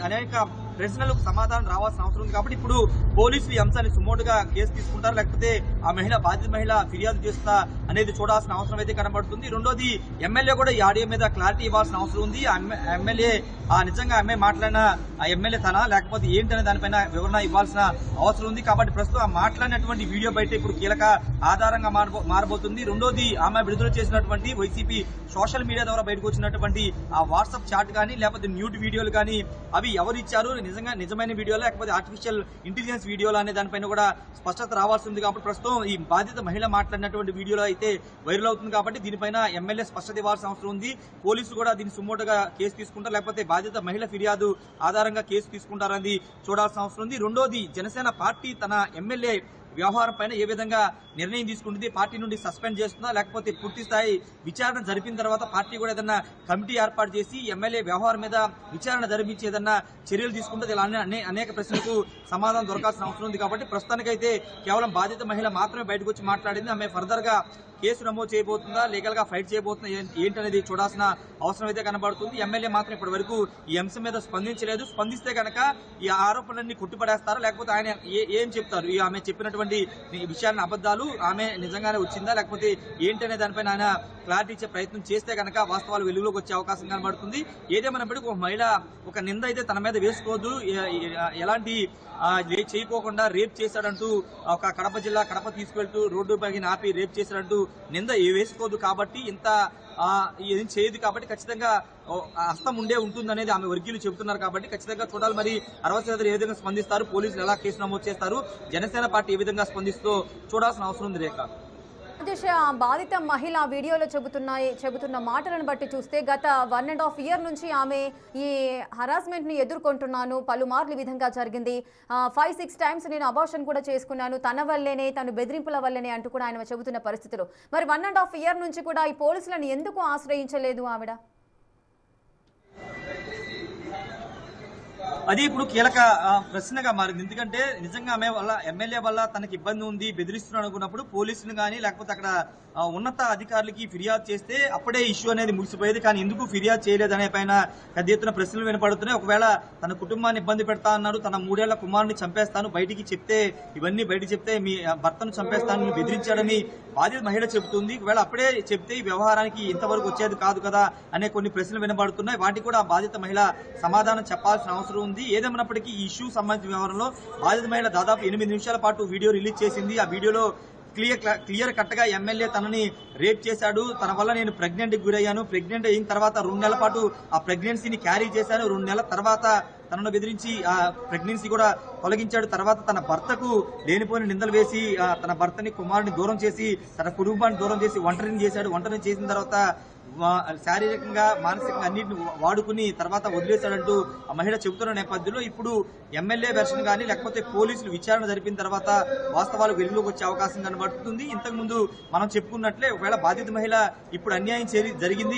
అనేక ప్రశ్నలకు సమాధానం రావాల్సిన అవసరం ఉంది. కాబట్టి ఇప్పుడు పోలీసులు ఈ అంశాన్ని సుమోటుగా కేసు తీసుకుంటారు, లేకపోతే ఆ బాధిత మహిళ ఫిర్యాదు చేస్తా అనేది చూడాల్సిన అవసరం అయితే కనబడుతుంది. రెండోది, ఎమ్మెల్యే కూడా ఈ ఆడియో మీద క్లారిటీ ఇవ్వాల్సిన అవసరం ఉంది. ఎమ్మెల్యే నిజంగా మాట్లాడిన ఆ ఎమ్మెల్యే తన లేకపోతే ఏంటనే దానిపైన వివరణ ఇవ్వాల్సిన అవసరం ఉంది. కాబట్టి ప్రస్తుతం మాట్లాడినటువంటి వీడియో బయట ఇప్పుడు కీలక ఆధారంగా మారబోతుంది. రెండోది, ఆమె విడుదల చేసినటువంటి వైసీపీ సోషల్ మీడియా ద్వారా బయటకు వచ్చినటువంటి ఆ వాట్సాప్ చాట్ కానీ లేకపోతే న్యూడ్ వీడియోలు కానీ అవి ఎవరు ఇచ్చారు, నిజంగా నిజమైన వీడియోలు లేకపోతే ఆర్టిఫిషియల్ ఇంటెలిజెన్స్ వీడియోలు అనే దానిపైన కూడా స్పష్టత రావాల్సి ఉంది. కాబట్టి ప్రస్తుతం ఈ బాధిత మహిళ మాట్లాడినటువంటి వీడియోలో అయితే వైరల్ అవుతుంది. కాబట్టి దీనిపైన ఎమ్మెల్యే స్పష్టత ఇవ్వాల్సిన అవసరం ఉంది. పోలీసులు కూడా దీన్ని సుమోటుగా కేసు తీసుకుంటారు, లేకపోతే బాధిత మహిళ ఫిర్యాదు ఆధారంగా కేసు తీసుకుంటారని చూడాల్సిన అవసరం ఉంది. రెండోది, జనసేన పార్టీ తన ఎమ్మెల్యే వ్యవహారం పైన ఏ విధంగా నిర్ణయం తీసుకుంటుంది, పార్టీ నుండి సస్పెండ్ చేస్తుందా, లేకపోతే పూర్తి స్థాయి విచారణ జరిపిన తర్వాత పార్టీ కూడా ఏదన్నా కమిటీ ఏర్పాటు చేసి ఎమ్మెల్యే వ్యవహారం మీద విచారణ జరిపించి ఏదన్నా చర్యలు తీసుకుంటుంది? ఇలా అనేక ప్రశ్నలకు సమాధానం దొరకాల్సిన అవసరం ఉంది. కాబట్టి ప్రస్తుతానికైతే కేవలం బాధిత మహిళ మాత్రమే బయటకు వచ్చి మాట్లాడింది. ఆమె ఫర్దర్ గా కేసు నమోదు చేయబోతుందా, లీగల్ గా ఫైట్ చేయబోతుందా ఏంటనేది చూడాల్సిన అవసరం అయితే కనబడుతుంది. ఎమ్మెల్యే మాత్రం ఇప్పటి వరకు ఈ అంశం మీద స్పందించలేదు. స్పందిస్తే కనుక ఈ ఆరోపణలన్నీ కొట్టిపడేస్తారా, లేకపోతే ఆయన ఏం చెప్తారు? ఆమె చెప్పినటువంటి విషయాన్ని అబద్దాలు, ఆమె నిజంగానే వచ్చిందా లేకపోతే ఏంటనే దానిపైన ఆయన క్లారిటీ ఇచ్చే ప్రయత్నం చేస్తే కనుక వాస్తవాలు వెలుగులోకి వచ్చే అవకాశం కనబడుతుంది. ఏదేమైనప్పటికీ ఒక మహిళ ఒక నింద అయితే తన మీద వేసుకోవద్దు, ఎలాంటి చేయకోకుండా రేప్ చేశాడంటూ ఒక కడప జిల్లా కడప తీసుకువెళ్తూ రోడ్డు పైన ఆపి రేప్ చేశాడంటూ నింద వేసుకోదు కాబట్టి ఇంత ఏం చేయదు కాబట్టి ఖచ్చితంగా హస్తం ఉంటుందనేది ఆమె వర్గీయులు చెబుతున్నారు కాబట్టి ఖచ్చితంగా చూడాలి మరి అరవ శ్రీధర్ ఏ విధంగా స్పందిస్తారు, పోలీసులు ఎలా కేసు నమోదు చేస్తారు, జనసేన పార్టీ ఏ విధంగా స్పందిస్తూ చూడాల్సిన అవసరం ఉంది. రేఖ బాధిత మహిళ వీడియోలో చెబుతున్న మాటలను బట్టి చూస్తే గత 1.5 year నుంచి ఆమె ఈ హరాస్మెంట్ ని ఎదుర్కొంటున్నాను, పలుమార్లు ఈ విధంగా జరిగింది, 5-6 times నేను అబార్షన్ కూడా చేసుకున్నాను, తన వల్లేనే, తను బెదిరింపుల వల్లనే అంటూ కూడా ఆయన చెబుతున్న పరిస్థితులు. మరి 1.5 year నుంచి కూడా ఈ పోలీసులను ఎందుకు ఆశ్రయించలేదు ఆవిడ? అది ఇప్పుడు కీలక ప్రశ్నగా మారింది. ఎందుకంటే నిజంగా ఆమె వల్ల ఎమ్మెల్యే వల్ల తనకి ఇబ్బంది ఉంది, బెదిరిస్తున్నాడు అనుకున్నప్పుడు పోలీసులు కానీ లేకపోతే అక్కడ ఉన్నత అధికారులకి ఫిర్యాదు చేస్తే అప్పుడే ఇష్యూ అనేది ముగిసిపోయేది. కానీ ఎందుకు ఫిర్యాదు చేయలేదనే పైన పెద్ద ఎత్తున ప్రశ్నలు వినపడుతున్నాయి. ఒకవేళ తన కుటుంబాన్ని ఇబ్బంది పెడతా అన్నాడు, తన 3 ఏళ్ల కుమారుని చంపేస్తాను, బయటికి చెప్తే ఇవన్నీ బయట చెప్తే మీ భర్తను చంపేస్తాను బెదిరించాడని బాధిత మహిళ చెబుతుంది. ఒకవేళ అప్పుడే చెప్తే ఈ వ్యవహారానికి ఇంతవరకు వచ్చేది కాదు కదా అనే కొన్ని ప్రశ్నలు వినబడుతున్నాయి. వాటికి కూడా బాధిత మహిళ సమాధానం చెప్పాల్సిన అవసరం ఉంది. ఏదేమైనప్పటికీ ఈ ఇష్యూ సంబంధించిన వ్యవహారంలో బాధిత మహిళ దాదాపు 8 నిమిషాల పాటు వీడియో రిలీజ్ చేసింది. ఆ వీడియోలో క్లియర్ కట్ గా ఎమ్మెల్యే తనని రేప్ చేశాడు, తన వల్ల నేను ప్రెగ్నెంట్ గురయ్యాను, ప్రెగ్నెంట్ అయిన తర్వాత 2 నెలల పాటు ఆ ప్రెగ్నెన్సీని క్యారీ చేశాను, 2 నెలల తర్వాత తనను బెదిరించి ఆ ప్రెగ్నెన్సీ కూడా తొలగించాడు, తర్వాత తన భర్తకు లేనిపోయిన నిందలు వేసి తన భర్తని కుమారుని దూరం చేసి తన కుటుంబాన్ని దూరం చేసి ఒంటరిని చేశాడు, ఒంటరిని చేసిన తర్వాత శారీరకంగా మానసికంగా అన్నింటిని వాడుకుని తర్వాత వదిలేశాడంటూ ఆ మహిళ చెబుతున్న నేపథ్యంలో ఇప్పుడు ఎమ్మెల్యే వెర్షన్ కానీ లేకపోతే పోలీసులు విచారణ జరిపిన తర్వాత వాస్తవాలు వెలుగులోకి వచ్చే అవకాశం కనబడుతుంది. ఇంతకు ముందు మనం చెప్పుకున్నట్లే ఒకవేళ బాధిత మహిళ ఇప్పుడు అన్యాయం జరిగింది,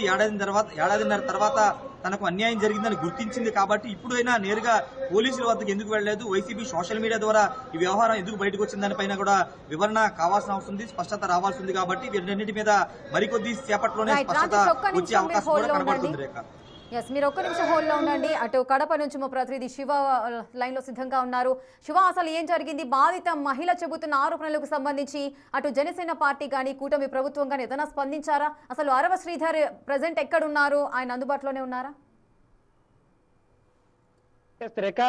ఏడాదిన్నర తర్వాత తనకు అన్యాయం జరిగిందని గుర్తించింది కాబట్టి ఇప్పుడైనా నేరుగా పోలీసుల వద్దకు ఎందుకు వెళ్లలేదు, వైసీపీ సోషల్ మీడియా ద్వారా ఈ వ్యవహారం ఎందుకు బయటకు వచ్చిందని పైన కూడా వివరణ కావాల్సిన అవసరం ఉంది, స్పష్టత రావాల్సి ఉంది. కాబట్టి వీటన్నిటి మీద మరికొద్ది సేపట్లోనే స్పష్టత వచ్చే అవకాశం కూడా కనబడుతుంది. రేఖ మీరు ఒక్క నిమిషం హోల్డ్లో ఉండండి. అటు కడప నుంచి మా ప్రతినిధి శివ లైన్ లో సిద్ధంగా ఉన్నారు. శివ, అసలు ఏం జరిగింది? బాధిత మహిళ చెబుతున్న ఆరోపణలకు సంబంధించి అటు జనసేన పార్టీ కానీ కూటమి ప్రభుత్వం కానీ ఏదైనా స్పందించారా? అసలు అరవ శ్రీధర్ ప్రెసెంట్ ఎక్కడున్నారు? ఆయన అందుబాటులోనే ఉన్నారా? రేఖ,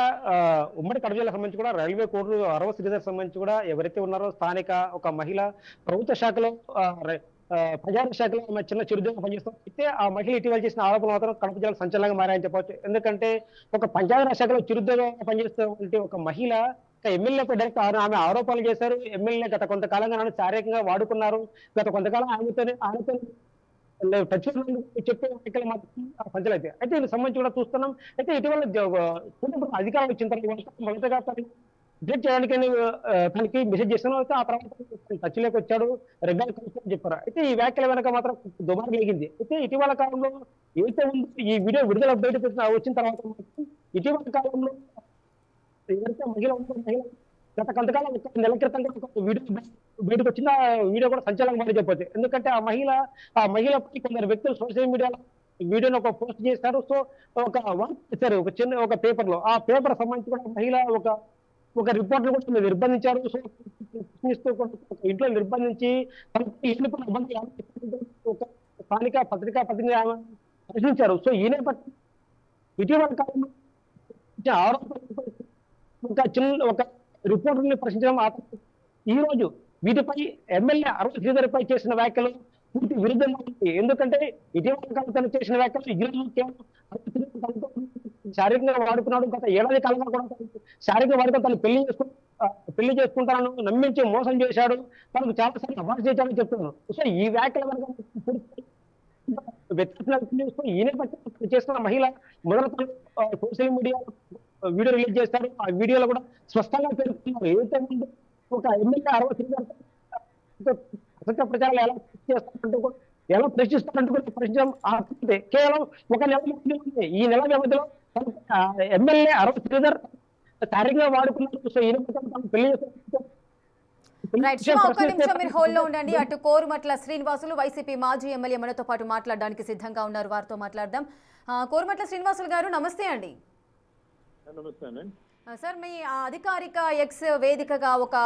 ఉమ్మడి కడప జిల్లాకు సంబంధించి కూడా రైల్వే కోడూరు అరవ శ్రీధర్ సంబంధించి కూడా ఎవరైతే ఉన్నారో స్థానిక ఒక మహిళ ప్రభుత్వ శాఖలో ప్రజారోగ్య శాఖలో చిన్న చిరుద్యోగం పనిచేస్తాం. అయితే ఆ మహిళ ఇటీవల చేసిన ఆరోపణలు మాత్రం కడప జిల్లాకు సంచలనంగా మారాయని చెప్పవచ్చు. ఎందుకంటే ఒక పంచాయతీరాజ్ శాఖలో చిరుద్యోగంగా పనిచేస్తున్నటువంటి ఒక మహిళ ఎమ్మెల్యేపై డైరెక్ట్ ఆమె ఆరోపణలు చేశారు. ఎమ్మెల్యే గత కొంతకాలంగా నన్ను శారీరకంగా వాడుకున్నారు, గత కొంతకాలం ఆయనతో చెప్పే ఎన్నికలు మాత్రం సంచలైతే. అయితే దీనికి సంబంధించి కూడా చూస్తున్నాం. అయితే ఇటీవల అధికారులు వచ్చిన తర్వాత మొదటగా అప్డేట్ చేయడానికి తనకి మెసేజ్ చేస్తాను. అయితే ఆ తర్వాత టచ్లోకి వచ్చాడు, రెగ్యులర్ కలుస్తామని చెప్పారు. అయితే ఈ వ్యాఖ్యల వెనక మాత్రం దుమారం లేగింది. అయితే ఇటీవల కాలంలో ఏదైతే ఉంది ఈ వీడియో విడుదల బయట వచ్చిన తర్వాత ఇటీవల కాలంలో ఎవరైతే మహిళ గత కొంతకాలం నెల క్రితం వీడికి వచ్చిన వీడియో కూడా సంచలనం అని చెప్పొచ్చు. ఎందుకంటే ఆ మహిళపై కొందరు వ్యక్తులు సోషల్ మీడియాలో వీడియోని ఒక పోస్ట్ చేశారు. సో ఒక చిన్న ఒక పేపర్ లో ఆ పేపర్ సంబంధించి కూడా మహిళ ఒక రిపోర్టర్ కూడా నిర్బంధించారు. సో ఇంట్లో నిర్బంధించి ఒక స్థానిక పత్రికా ప్రతినిధి ప్రశ్నించారు. సో ఈ నేపథ్యం ఇటీవల కాలంలో ఒక రిపోర్టర్ని ప్రశ్నించడం ఈ రోజు వీటిపై ఎమ్మెల్యే అరవ శ్రీధర్పై చేసిన వ్యాఖ్యలు పూర్తి విరుద్ధంగా ఉంది. ఎందుకంటే ఇటీవల కాలం తను చేసిన వ్యాఖ్యలు శారీరకంగా వాడుకున్నాడు, గత ఏడాది కాలంగా కూడా శారీరకంగా వాడుకొని తను పెళ్లి చేసుకుంటానని నమ్మించి మోసం చేశాడు, తనకు చాలాసార్లు అవార్డు చేశాడని చెప్తున్నాను. సో ఈ వ్యాఖ్యల వరకు వ్యతిరేకంగా ఈ నేపథ్యంలో చేస్తున్న మహిళ మొదలు సోషల్ మీడియా వీడియో రిలీజ్ చేస్తారు. ఆ వీడియోలో కూడా స్పష్టంగా పేర్కొన్నారు ఏదైతే ముందు ఒక ఎమ్మెల్యే అరవ శ్రీధర్ అసత్య ప్రచారాలు ఎలా చేస్తారంటూ కూడా ఎలా ప్రశ్నిస్తారంటూ కూడా ప్రశ్నించడం ఆపే కేవలం ఒక నెల వ్యవధి. ఈ నెల వ్యవధిలో ఎమ్మెల్యే అరవ శ్రీధర్ శారీరకంగా వాడుకున్నారు. సో ఈ నేపథ్యంలో పెళ్లి మీరు హోల్డ్లో ఉండండి. అటు కోరుమట్ల శ్రీనివాసులు వైసీపీ మాజీ ఎమ్మెల్యే మనతో పాటు మాట్లాడడానికి సిద్ధంగా ఉన్నారు, వారితో మాట్లాడదాం. కోరుమట్ల శ్రీనివాసులు గారు నమస్తే అండి. సార్, మీ అధికారిక ఎక్స్ వేదికగా ఒక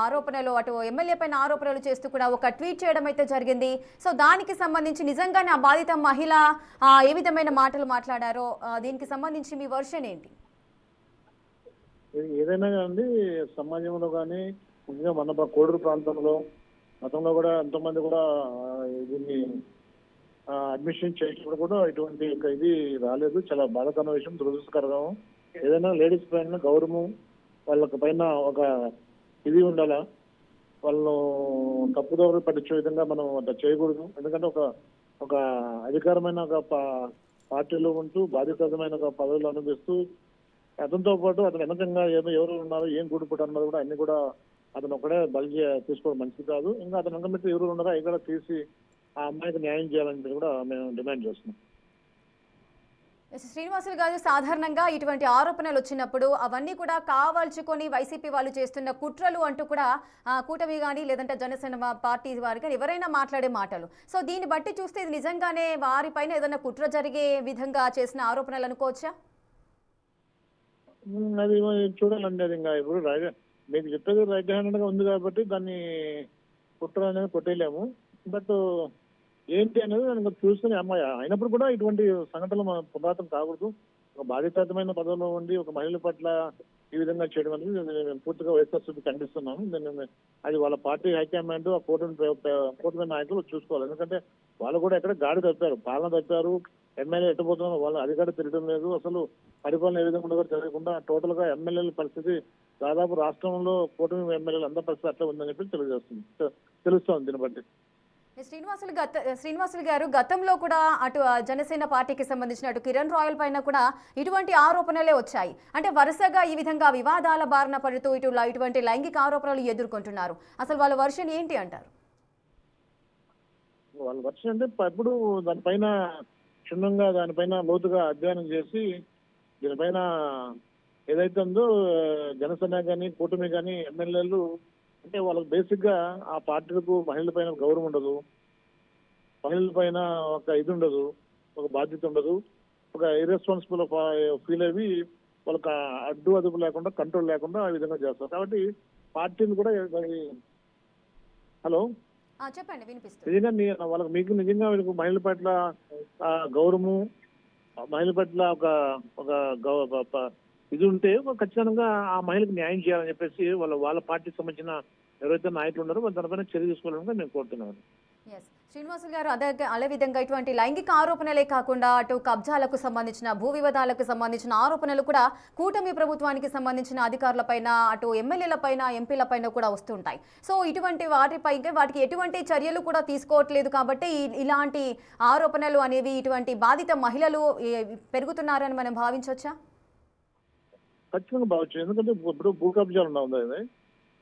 ఆరోపణలు అటు ఎమ్మెల్యే పైన ఆరోపణలు చేస్తూ కూడా ఒక ట్వీట్ చేయడం అయితే జరిగింది. సో దానికి సంబంధించి నిజంగానే ఆ బాధిత మహిళ ఏ విధమైన మాటలు మాట్లాడారో దీనికి సంబంధించి మీ వర్షన్ ఏంటి? ఏదైనా కానీ సమాజంలో కానీ ముఖ్యంగా మన కోడూరు ప్రాంతంలో గతంలో కూడా ఎంతోమంది కూడా దీన్ని అడ్మిషన్ చేసినప్పుడు కూడా ఇటువంటి ఇది రాలేదు. చాలా బాధాకరమైన విషయం, దురదృష్టకరం. ఏదైనా లేడీస్ పైన గౌరవం, వాళ్ళకి పైన ఒక ఇది ఉండాలా. వాళ్ళను తప్పుదోవలు పట్టించే విధంగా మనం అట్లా చేయకూడదు. ఎందుకంటే ఒక అధికారమైన ఒక పార్టీలో ఉంటూ బాధ్యతమైన ఒక పదవులు అనుభవిస్తూ అతనితో పాటు అతను వెనకంగా ఎవరు ఉన్నారు, ఏం గూడుపుట అన్నది కూడా అన్ని కూడా అతను ఒకడే బలి తీసుకోవడం మంచిది కాదు. ఇంకా అతను వెనక ఎవరు ఉన్నారో అవి కూడా తీసి ఆ అమ్మాయికి న్యాయం చేయాలని కూడా మేము డిమాండ్ చేస్తున్నాం. శ్రీనివాసులు గారు, సాధారణంగా ఇటువంటి ఆరోపణలు వచ్చినప్పుడు అవన్నీ కూడా కావాల్చుకొని వైసీపీ వాళ్ళు చేస్తున్న కుట్రలు అంటూ కూడా కూటమి కానీ లేదంటే జనసేన పార్టీ వారు కానీ ఎవరైనా మాట్లాడే మాటలు. సో దీన్ని బట్టి చూస్తే ఇది నిజంగానే వారిపైన ఏదైనా కుట్ర జరిగే విధంగా చేసిన ఆరోపణలు అనుకోవచ్చా? అది చూడాలండి. అది ఇంకా ఇప్పుడు మీకు చెప్పేది రైట్ హ్యాండ్ గా ఉంది కాబట్టి దాన్ని కుట్ర అనేది కొట్టేయలేము. బట్ ఏంటి అనేది దాన్ని చూసుకుని అమ్మాయి అయినప్పుడు కూడా ఇటువంటి సంఘటనలు మనం పునరావృతం కాకూడదు. ఒక బాధ్యతాయుతమైన పదవిలో ఉండి ఒక మహిళల పట్ల ఈ విధంగా చేయడం అనేది మేము పూర్తిగా వైఎస్ఆర్సీపీ ఖండిస్తున్నాము. అది వాళ్ళ పార్టీ హైకమాండ్, ఆ కూటమి నాయకులు చూసుకోవాలి. ఎందుకంటే వాళ్ళు కూడా ఎక్కడ గాడి తప్పారు, పాలన తప్పారు. ఎమ్మెల్యే ఎట్టబోతున్నారు, వాళ్ళ అధికారులు తిరగడం లేదు. అసలు పరిపాలన ఏ విధంగా కూడా జరగకుండా టోటల్ గా ఎమ్మెల్యేల పరిస్థితి దాదాపు రాష్ట్రంలో కూటమి ఎమ్మెల్యేలు అందరి పరిస్థితి అట్లా ఉందని చెప్పి తెలుస్తోంది దీన్ని బట్టి. శ్రీనివాసులు గారు, గతంలో కూడా అటు జనసేన పార్టీకి సంబంధించిన అటు కిరణ్ రాయల్ పైన కూడా ఇటువంటి ఆరోపణలే వచ్చాయి. అంటే వరుసగా ఈ విధంగా వివాదాల బారిన పడుతూ ఇటువంటి లైంగిక ఆరోపణలు ఎదుర్కొంటున్నారు. అసలు వాళ్ళ వర్షన్ ఏంటి అంటారు? వాళ్ళ వర్షన్ అంటే ఇప్పుడు దానిపైన క్షుణ్ణంగా దానిపైన లోతుగా అధ్యయనం చేసి దీనిపైన ఏదైతే ఉందో జనసేన కానీ కూటమి కానీ ఎమ్మెల్యేలు అంటే వాళ్ళకి బేసిక్ గా ఆ పార్టీలకు మహిళల పైన గౌరవం ఉండదు, మహిళల పైన ఒక ఇది ఉండదు, ఒక బాధ్యత ఉండదు, ఒక ఇర్రెస్పాన్సిబుల్ ఫీల్ అయ్యి వాళ్ళకి అడ్డు అదుపు లేకుండా కంట్రోల్ లేకుండా ఆ విధంగా చేస్తారు. కాబట్టి పార్టీని కూడా హలో చెప్పండి, వినిపిస్తుంది. నిజంగా వాళ్ళకి మీకు నిజంగా వీళ్ళకి మహిళల పట్ల గౌరవము, మహిళల పట్ల ఒక ఇది ఉంటే ఖచ్చితంగా ఆ మహిళకు న్యాయం చేయాలని చెప్పేసి వాళ్ళ పార్టీకి సంబంధించిన ఎవరైతే నాయకులు ఉన్నారో వాళ్ళ దానిపైన చర్య తీసుకోవాలని మేము కోరుతున్నాను. శ్రీనివాసులు గారు, అదే విధంగా ఇటువంటి లైంగిక ఆరోపణలే కాకుండా అటు కబ్జాలకు సంబంధించిన భూ వివాదాలకు సంబంధించిన ఆరోపణలు కూడా కూటమి ప్రభుత్వానికి సంబంధించిన అధికారులపైన అటు ఎమ్మెల్యేలపైన ఎంపీలపైన కూడా వస్తుంటాయి. సో ఇటువంటి వాటికి ఎటువంటి చర్యలు కూడా తీసుకోవట్లేదు కాబట్టి ఇలాంటి ఆరోపణలు అనేవి ఇటువంటి బాధిత మహిళలు పెరుగుతున్నారని మనం భావించవచ్చా? ఖచ్చితంగా భావించు. ఎందుకంటే ఇప్పుడు భూ కబ్జాలు ఉన్నాయి,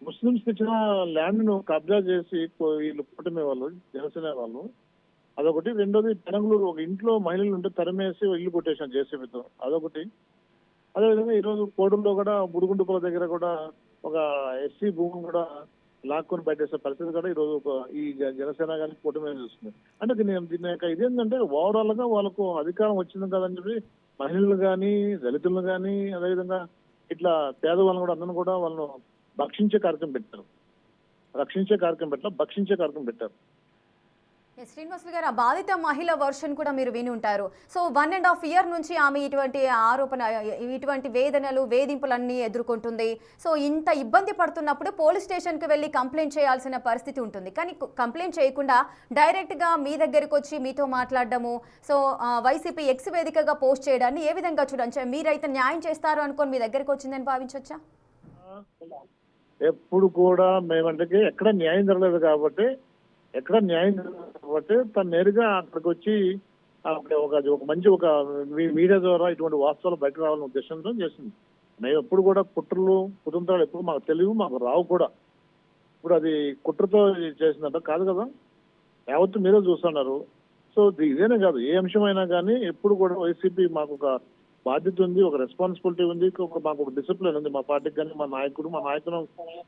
ముస్లింస్ ఇచ్చిన ల్యాండ్ ను కబ్జా చేసి వీళ్ళు కూటమి వాళ్ళు జనసేన వాళ్ళు అదొకటి. రెండోది పెనంగులూరు ఒక ఇంట్లో మహిళలు ఉంటే తరిమేసి ఇల్లు కొట్టేసాను జేసీబీతో, అదొకటి. అదేవిధంగా ఈరోజు కోడూరులో కూడా బుడుగుండుపల దగ్గర కూడా ఒక ఎస్సీ భూమిని కూడా లాక్కొని బయటేసే పరిస్థితి కూడా ఈరోజు ఈ జనసేన కానీ కూటమి చూస్తుంది. అంటే దీని యొక్క ఇదేంటంటే ఓవరాల్ గా వాళ్ళకు అధికారం వచ్చింది కదని చెప్పి మహిళలు కానీ దళితులను కానీ అదేవిధంగా ఇట్లా పేదవాళ్ళని కూడా అందరిని కూడా వాళ్ళను భక్షించే కార్యక్రమం పెట్టారు. రక్షించే కార్యక్రమం భక్షించే కార్యక్రమం పెట్టారు. శ్రీనివాసులు గారు, ఆ బాధిత మహిళ వర్షన్ కూడా మీరు విని ఉంటారు. సో 1.5 year నుంచి ఆమె ఇటువంటి ఆరోపణ, ఇటువంటి వేదనలు వేధింపులన్నీ ఎదుర్కొంటుంది. సో ఇంత ఇబ్బంది పడుతున్నప్పుడు పోలీస్ స్టేషన్కి వెళ్ళి కంప్లైంట్ చేయాల్సిన పరిస్థితి ఉంటుంది. కానీ కంప్లైంట్ చేయకుండా డైరెక్ట్గా మీ దగ్గరికి వచ్చి మీతో మాట్లాడడము, సో వైసీపీ ఎక్స్ వేదికగా పోస్ట్ చేయడాన్ని ఏ విధంగా చూడొచ్చు? మీరైతే న్యాయం చేస్తారు అనుకోని మీ దగ్గరికి వచ్చిందని భావించవచ్చా? ఎప్పుడు కూడా మేమంటే ఎక్కడ న్యాయం జరగలేదు కాబట్టి తను నేరుగా అక్కడికి వచ్చి ఒక మంచి ఒక మీడియా ద్వారా ఇటువంటి వాస్తవాలు బయట రావాలనే ఉద్దేశంతో చేసింది. మేము ఎప్పుడు కూడా కుటుంబాలు ఎప్పుడు మాకు తెలియవు, మాకు రావు కూడా. ఇప్పుడు అది కుట్రతో చేసిందంట కాదు కదా, యావత్తు మీరే చూస్తున్నారు. సో ఇదేనే కాదు, ఏ అంశమైనా కానీ ఎప్పుడు కూడా వైసీపీ మాకు ఒక బాధ్యత ఉంది, ఒక రెస్పాన్సిబిలిటీ ఉంది, మాకు ఒక డిసిప్లిన్ ఉంది. మా పార్టీకి కానీ మా నాయకుడు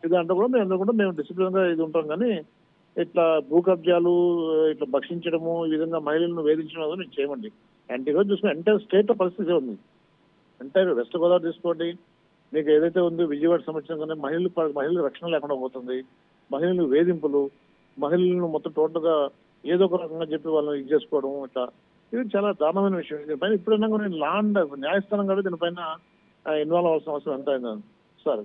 ఇదంటే కూడా మేము డిసిప్లిన్ గా ఇది ఉంటాం. కానీ ఇట్లా భూ కబ్జాలు ఇట్లా భక్షించడము, ఈ విధంగా మహిళలను వేధించడం అనేది మేము చేయమండి. అండ్ ఈరోజు చూసుకుని ఎంటైర్ స్టేట్ పరిస్థితి ఉంది. ఎంటైర్ వెస్ట్ గోదావరి తీసుకోండి, మీకు ఏదైతే ఉందో విజయవాడ సంబంధించిన కానీ మహిళలు రక్షణ లేకుండా పోతుంది. మహిళలు వేధింపులు, మహిళలను మొత్తం టోటల్ గా ఏదో ఒక రకంగా చెప్పి వాళ్ళని ఇది చేసుకోవడం, ఇట్లా ఇది చాలా దారుణమైన విషయం. దీనిపైన ఇప్పుడైనా కూడా న్యాయస్థానం కూడా దీనిపైన ఇన్వాల్వ్ అవ్వాల్సిన అవసరం ఎంత అయిందని సార్.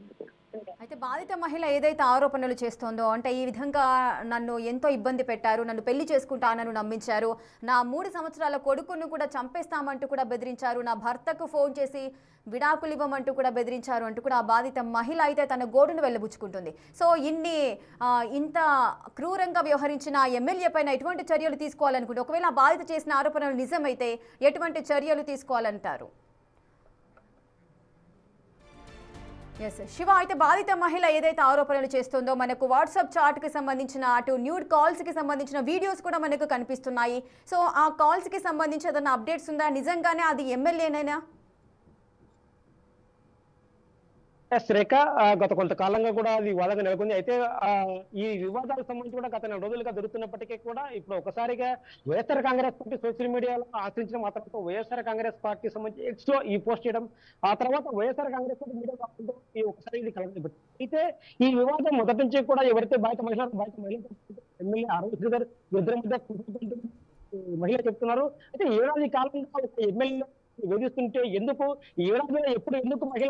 అయితే బాధిత మహిళ ఏదైతే ఆరోపణలు చేస్తోందో, అంటే ఈ విధంగా నన్ను ఎంతో ఇబ్బంది పెట్టారు, నన్ను పెళ్లి చేసుకుంటానని నమ్మించారు, నా 3 సంవత్సరాల కొడుకును కూడా చంపేస్తామంటూ కూడా బెదిరించారు, నా భర్తకు ఫోన్ చేసి విడాకులు ఇవ్వమంటూ కూడా బెదిరించారు అంటూ కూడా ఆ బాధిత మహిళ అయితే తన గోడును వెళ్ళబుచ్చుకుంటుంది. సో ఇంత క్రూరంగా వ్యవహరించిన ఎమ్మెల్యే పైన ఎటువంటి చర్యలు తీసుకోవాలనుకుంటే, ఒకవేళ ఆ బాధిత చేసిన ఆరోపణలు నిజమైతే ఎటువంటి చర్యలు తీసుకోవాలంటారు? ఎస్ శివ, అయితే బాధిత మహిళ ఏదైతే ఆరోపణలు చేస్తుందో మనకు వాట్సాప్ చాట్కి సంబంధించిన అటు న్యూడ్ కాల్స్కి సంబంధించిన వీడియోస్ కూడా మనకు కనిపిస్తున్నాయి. సో ఆ కాల్స్కి సంబంధించి ఏదైనా అప్డేట్స్ ఉందా? నిజంగానే అది ఎమ్మెల్యేనైనా? రేఖ, గత కొంతకాలంగా కూడా అది వివాదంగా నెలకొంది. అయితే ఈ వివాదాలకు సంబంధించి కూడా గత 4 రోజులుగా జరుగుతున్నప్పటికీ కూడా ఇప్పుడు ఒకసారిగా వైఎస్ఆర్ కాంగ్రెస్ పార్టీ సోషల్ మీడియాలో ఆశ్రయించిన మాత్రంతో వైఎస్ఆర్ కాంగ్రెస్ పార్టీ సంబంధించి ఎక్స్ లో ఈ పోస్ట్ చేయడం, ఆ తర్వాత వైఎస్ఆర్ కాంగ్రెస్ పార్టీ మీడియా ఒకసారి ఇది కలగబెట్టింది. అయితే ఈ వివాదం మొదటి నుంచి కూడా ఎవరైతే బాధిత మహిళ ఎమ్మెల్యే అరవ శ్రీధర్ ఇద్దరి మధ్య మహిళ చెప్తున్నారు. అయితే ఏడాది కాలంగా ఒక ఎమ్మెల్యే వేధిస్తుంటే ఎందుకు ఏడాదిలో ఎప్పుడు ఎందుకు మహిళ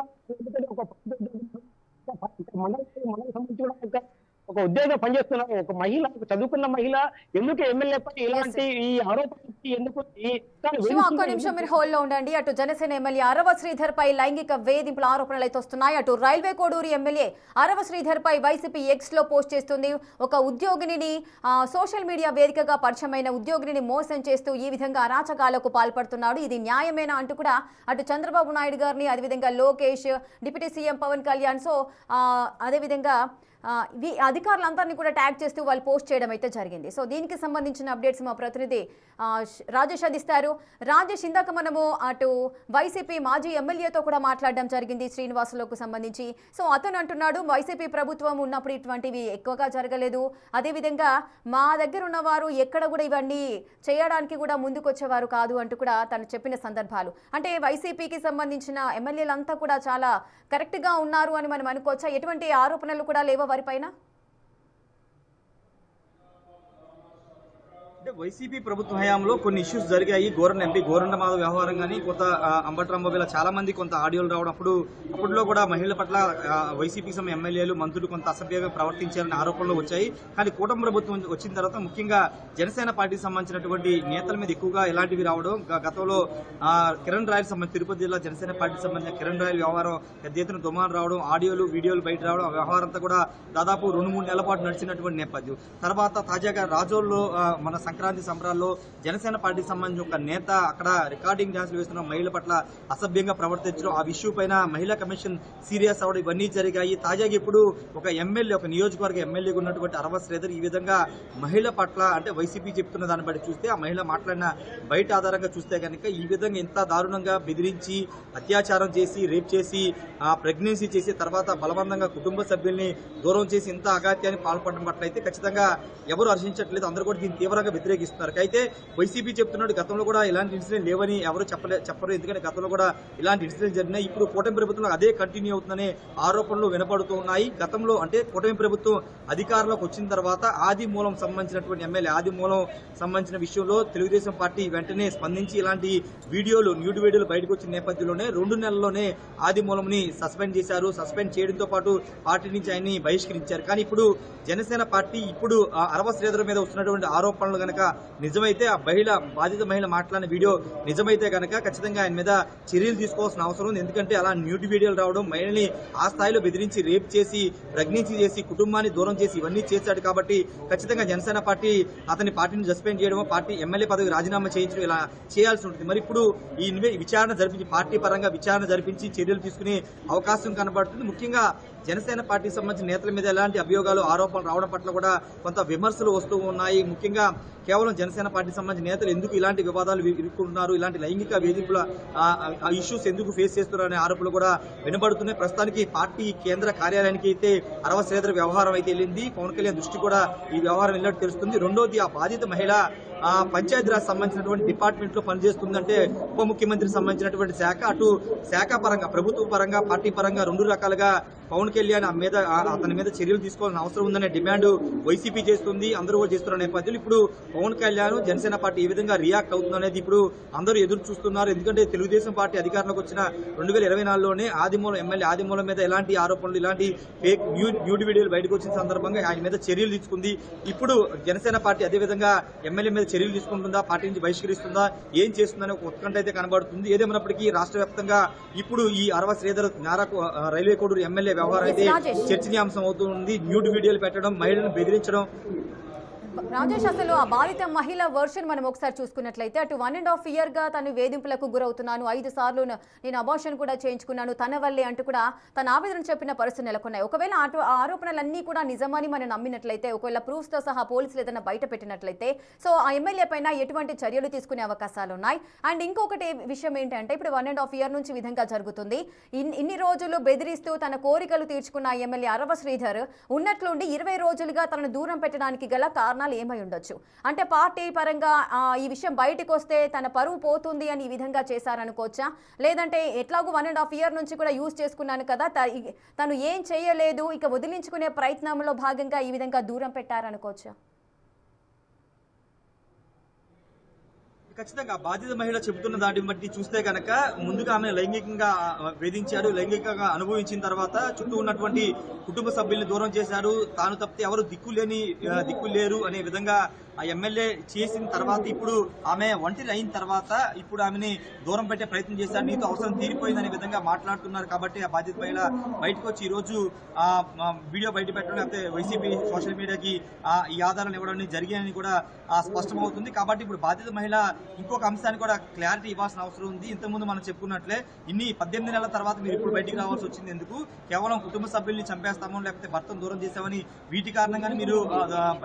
ఒక మండలి సంబంధించి కూడా ఒక ఉద్యోగం పనిచేస్తున్నారు, ఒక మహిళ, ఒక చదువుకున్న మహిళ ఎందుకు ఎమ్మెల్యే పై ఇలాంటి ఈ ఆరోపణలు ఎందుకు? ఒక్క నిమిషం మీరు హోల్డ్లో ఉండండి. అటు జనసేన ఎమ్మెల్యే అరవ శ్రీధర్ పై లైంగిక వేధింపుల ఆరోపణలు అయితే వస్తున్నాయి. అటు రైల్వే కోడూరు ఎమ్మెల్యే అరవ శ్రీధర్ పై వైసీపీ ఎక్స్ లో పోస్ట్ చేస్తుంది. ఒక ఉద్యోగిని సోషల్ మీడియా వేదికగా పరిచయమైన ఉద్యోగిని మోసం చేస్తూ ఈ విధంగా అరాచకాలకు పాల్పడుతున్నాడు, ఇది న్యాయమేనా అంటూ కూడా అటు చంద్రబాబు నాయుడు గారిని, అదేవిధంగా Lokesh, deputy CM Pawan Kalyan, so అదేవిధంగా అధికారులందరినీ కూడా ట్యాగ్ చేస్తూ వాళ్ళు పోస్ట్ చేయడం అయితే జరిగింది. సో దీనికి సంబంధించిన అప్డేట్స్ మా ప్రతినిధి రాజేష్ అందిస్తారు. రాజేష్, ఇందాక మనము అటు వైసీపీ మాజీ ఎమ్మెల్యేతో కూడా మాట్లాడడం జరిగింది శ్రీనివాసులకు సంబంధించి. సో అతను అంటున్నాడు వైసీపీ ప్రభుత్వం ఉన్నప్పుడు ఇటువంటివి ఎక్కువగా జరగలేదు, అదేవిధంగా మా దగ్గర ఉన్నవారు ఎక్కడ కూడా ఇవన్నీ చేయడానికి కూడా ముందుకు వచ్చేవారు కాదు అంటూ కూడా తను చెప్పిన సందర్భాలు. అంటే వైసీపీకి సంబంధించిన ఎమ్మెల్యేలంతా కూడా చాలా కరెక్ట్గా ఉన్నారు అని మనం అనుకోవచ్చా? ఎటువంటి ఆరోపణలు కూడా లేవా వారిపైన? అంటే వైసీపీ ప్రభుత్వ హయాంలో కొన్ని ఇష్యూస్ జరిగాయి. ఎంపీ గోరంట్ల వ్యవహారం కానీ, కొంత అంబట్రాంబాబు చాలా మంది కొంత ఆడియోలు రావడం, అప్పట్లో కూడా మహిళల పట్ల వైసీపీ సమ ఎమ్మెల్యేలు, మంత్రులు కొంత అసభ్యంగా ప్రవర్తించారనే ఆరోపణలు వచ్చాయి. కానీ కూటమి ప్రభుత్వం వచ్చిన తర్వాత ముఖ్యంగా జనసేన పార్టీకి సంబంధించినటువంటి నేతల మీద ఎక్కువగా ఇలాంటివి రావడం, గతంలో కిరణ్ రాయల్ సంబంధించి తిరుపతి జిల్లా జనసేన పార్టీకి సంబంధించిన కిరణ్ రాయల్ వ్యవహారం పెద్ద ఎత్తున దుమారం రావడం, ఆడియోలు వీడియోలు బయట రావడం, ఆ వ్యవహారం అంతా కూడా దాదాపు 2-3 నెలల పాటు నడిచినటువంటి నేపథ్యం. తర్వాత తాజాగా రాజోల్లో మన సంక్రాంతి సంబరాల్లో జనసేన పార్టీకి సంబంధించిన ఒక నేత అక్కడ రికార్డింగ్ డాన్సులు వేస్తున్న మహిళల పట్ల అసభ్యంగా ప్రవర్తించడం, ఆ ఇష్యూ పైన మహిళా కమిషన్ సీరియస్ అవడం, ఇవన్నీ జరిగాయి. తాజాగా ఇప్పుడు ఒక ఎమ్మెల్యే, ఒక నియోజకవర్గ ఎమ్మెల్యేగా ఉన్నటువంటి అరవ శ్రీధర్ ఈ విధంగా మహిళ పట్ల, అంటే వైసీపీ చెప్తున్న దాన్ని బట్టి చూస్తే, ఆ మహిళ మాట్లాడిన బయట ఆధారంగా చూస్తే కనుక ఈ విధంగా ఇంత దారుణంగా బెదిరించి అత్యాచారం చేసి, రేప్ చేసి, ప్రెగ్నెన్సీ చేసి, తర్వాత బలవంతంగా కుటుంబ సభ్యుల్ని దూరం చేసి ఇంత అగాత్యాన్ని పాల్పడడం పట్ల అయితే ఖచ్చితంగా ఎవరు హర్షించట్లేదు, అందరూ కూడా దీన్ని తీవ్రంగా వ్యతిరేకిస్తున్నారు. అయితే వైసీపీ చెప్తున్నాడు గతంలో కూడా ఇలాంటి ఇన్సిడెంట్ లేవని ఎవరు చెప్పరు, ఎందుకంటే గతంలో కూడా ఇలాంటి ఇన్సిడెంట్ జరిగినాయి. ఇప్పుడు కూటమి ప్రభుత్వంలో అదే కంటిన్యూ అవుతుందనే ఆరోపణలు వినపడుతూ ఉన్నాయి. గతంలో అంటే కూటమి ప్రభుత్వం అధికారంలోకి వచ్చిన తర్వాత ఆదిమూలం సంబంధించినటువంటి ఎమ్మెల్యే ఆదిమూలం సంబంధించిన విషయంలో తెలుగుదేశం పార్టీ వెంటనే స్పందించి ఇలాంటి వీడియోలు, న్యూడ్ వీడియోలు బయటకు వచ్చిన నేపథ్యంలోనే 2 నెలల్లోనే ఆదిమూలంని సస్పెండ్ చేశారు. సస్పెండ్ చేయడంతో పాటు పార్టీ నుంచి ఆయన్ని బహిష్కరించారు. కానీ ఇప్పుడు జనసేన పార్టీ ఇప్పుడు అరవ శ్రీధర్ మీద వస్తున్నటువంటి ఆరోపణలు గనక నిజమైతే, ఆ బాధిత మహిళ మాట్లాడిన వీడియో నిజమైతే కనుక ఖచ్చితంగా ఆయన మీద చర్యలు తీసుకోవాల్సిన అవసరం ఉంది. ఎందుకంటే అలా న్యూడ్ వీడియోలు రావడం, మహిళని ఆ స్థాయిలో బెదిరించి రేప్ చేసి, ప్రెగ్నెన్సీ చేసి, కుటుంబాన్ని దూరం చేసి ఇవన్నీ చేశాడు. కాబట్టి ఖచ్చితంగా జనసేన పార్టీ అతని పార్టీని సస్పెండ్ చేయడం, పార్టీ ఎమ్మెల్యే పదవి రాజీనామా చేయించడం ఇలా చేయాల్సి ఉంటుంది. మరి ఇప్పుడు ఈ విచారణ జరిపించి, పార్టీ పరంగా విచారణ జరిపించి చర్యలు తీసుకునే అవకాశం కనబడుతుంది. ముఖ్యంగా జనసేన పార్టీకి సంబంధించిన నేతల మీద ఎలాంటి అభియోగాలు, ఆరోపణలు రావడం పట్ల కూడా కొంత విమర్శలు వస్తూ ఉన్నాయి. ముఖ్యంగా కేవలం జనసేన పార్టీకి సంబంధించిన నేతలు ఎందుకు ఇలాంటి వివాదాలు ఇరుక్కుంటున్నారు, ఇలాంటి లైంగిక వేధింపుల ఇష్యూస్ ఎందుకు ఫేస్ చేస్తున్నారనే ఆరోపణలు కూడా వినబడుతున్నాయి. ప్రస్తుతానికి పార్టీ కేంద్ర కార్యాలయానికి అయితే అరవ శ్రీధర్ వ్యవహారం అయితే వెళ్ళింది. పవన్ కళ్యాణ్ దృష్టి కూడా ఈ వ్యవహారం వెళ్ళినట్టు తెలుస్తుంది. రెండోది, ఆ బాధిత మహిళ పంచాయతీరాజ్ సంబంధించినటువంటి డిపార్ట్మెంట్ లో పనిచేస్తుందంటే ఉప ముఖ్యమంత్రికి సంబంధించినటువంటి శాఖ, అటు శాఖ పరంగా, ప్రభుత్వ పరంగా, పార్టీ పరంగా 2 రకాలుగా పవన్ కళ్యాణ్ అతని మీద చర్యలు తీసుకోవాల్సిన అవసరం ఉందనే డిమాండ్ వైసీపీ చేస్తుంది, అందరూ కూడా చేస్తున్న నేపథ్యంలో ఇప్పుడు పవన్ కళ్యాణ్ జనసేన పార్టీ ఏ విధంగా రియాక్ట్ అవుతుంది అనేది ఇప్పుడు అందరూ ఎదురు చూస్తున్నారు. ఎందుకంటే తెలుగుదేశం పార్టీ అధికారంలోకి వచ్చిన 2024లోనే ఎమ్మెల్యే ఆదిమూలం మీద ఎలాంటి ఆరోపణలు, ఇలాంటి ఫేక్ న్యూడ్ వీడియోలు బయటకు వచ్చిన సందర్భంగా ఆయన మీద చర్యలు తీసుకుంది. ఇప్పుడు జనసేన పార్టీ అదేవిధంగా ఎమ్మెల్యే మీద చర్యలు తీసుకుంటుందా, పార్టీ నుంచి బహిష్కరిస్తుందా, ఏం చేస్తుందనే ఒక ఉత్కంఠ అయితే కనబడుతుంది. ఏదేమైనప్పటికీ రాష్ట్ర వ్యాప్తంగా ఇప్పుడు ఈ అరవ శ్రీధర్ రైల్వే కోడూరు ఎమ్మెల్యే వ్యవహారం అయితే చర్చనీయాంశం అవుతుంది. న్యూడ్ వీడియోలు పెట్టడం, మహిళలను బెదిరించడం. రాజేష్, అసలు ఆ బాధిత మహిళ వర్షన్ మనం ఒకసారి చూసుకున్నట్లయితే అటు 1.5 year గా తను వేధింపులకు గురవుతున్నాను, 5 సార్లు నేను అబార్షన్ కూడా చేయించుకున్నాను తన వల్లే అంటూ కూడా తన ఆవేదన చెప్పిన పరిస్థితి నెలకొన్నాయి. ఒకవేళ ఆ ఆరోపణలన్నీ కూడా నిజమని మనం నమ్మినట్లయితే, ఒకవేళ ప్రూఫ్స్ తో సహా పోలీసులు ఏదైనా బయట పెట్టినట్లయితే సో ఆ ఎమ్మెల్యే పైన ఎటువంటి చర్యలు తీసుకునే అవకాశాలు ఉన్నాయి? అండ్ ఇంకొకటి విషయం ఏంటంటే ఇప్పుడు 1.5 year నుంచి ఈ విధంగా జరుగుతుంది. ఇన్ని రోజులు బెదిరిస్తూ తన కోరికలు తీర్చుకున్న ఎమ్మెల్యే అరవ శ్రీధర్ ఉన్నట్లుండి 20 రోజులుగా తనను దూరం పెట్టడానికి గల కారణాలు ఏమై ఉండొచ్చు? అంటే పార్టీ పరంగా ఈ విషయం బయటకు వస్తే తన పరువు పోతుంది అని ఈ విధంగా చేశారనుకోవచ్చా? లేదంటే ఎట్లాగూ 1.5 year నుంచి కూడా యూజ్ చేసుకున్నాను కదా, తను ఏం చేయలేదు, ఇక వదిలించుకునే ప్రయత్నంలో భాగంగా ఈ విధంగా దూరం పెట్టారనుకోవచ్చా? ఖచ్చితంగా బాధిత మహిళ చెబుతున్న దాన్ని బట్టి చూస్తే కనుక ముందుగా ఆమె లైంగికంగా వేధించాడు, లైంగికంగా అనుభవించిన తర్వాత చుట్టూ ఉన్నటువంటి కుటుంబ సభ్యుల్ని దూరం చేశాడు, తాను తప్పితే ఎవరు దిక్కు లేరు అనే విధంగా ఆ ఎమ్మెల్యే చేసిన తర్వాత ఇప్పుడు ఆమె ఒంటరి అయిన తర్వాత ఇప్పుడు ఆమెని దూరం పెట్టే ప్రయత్నం చేశారు. నీతో అవసరం తీరిపోయిందనే విధంగా మాట్లాడుతున్నారు. కాబట్టి ఆ బాధిత మహిళ బయటకు వచ్చి ఈ రోజు వీడియో బయట పెట్టడం, లేకపోతే వైసీపీ సోషల్ మీడియాకి ఈ ఆధారాలు ఇవ్వడం జరిగాయని కూడా స్పష్టమవుతుంది. కాబట్టి ఇప్పుడు బాధిత మహిళ ఇంకొక అంశాన్ని కూడా క్లారిటీ ఇవ్వాల్సిన అవసరం ఉంది. ఇంతకుముందు మనం చెప్పుకున్నట్లే 18 నెలల తర్వాత మీరు ఇప్పుడు బయటికి రావాల్సి వచ్చింది ఎందుకు? కేవలం కుటుంబ సభ్యుల్ని చంపేస్తామో లేకపోతే భర్తను దూరం చేస్తామని వీటి కారణంగానే మీరు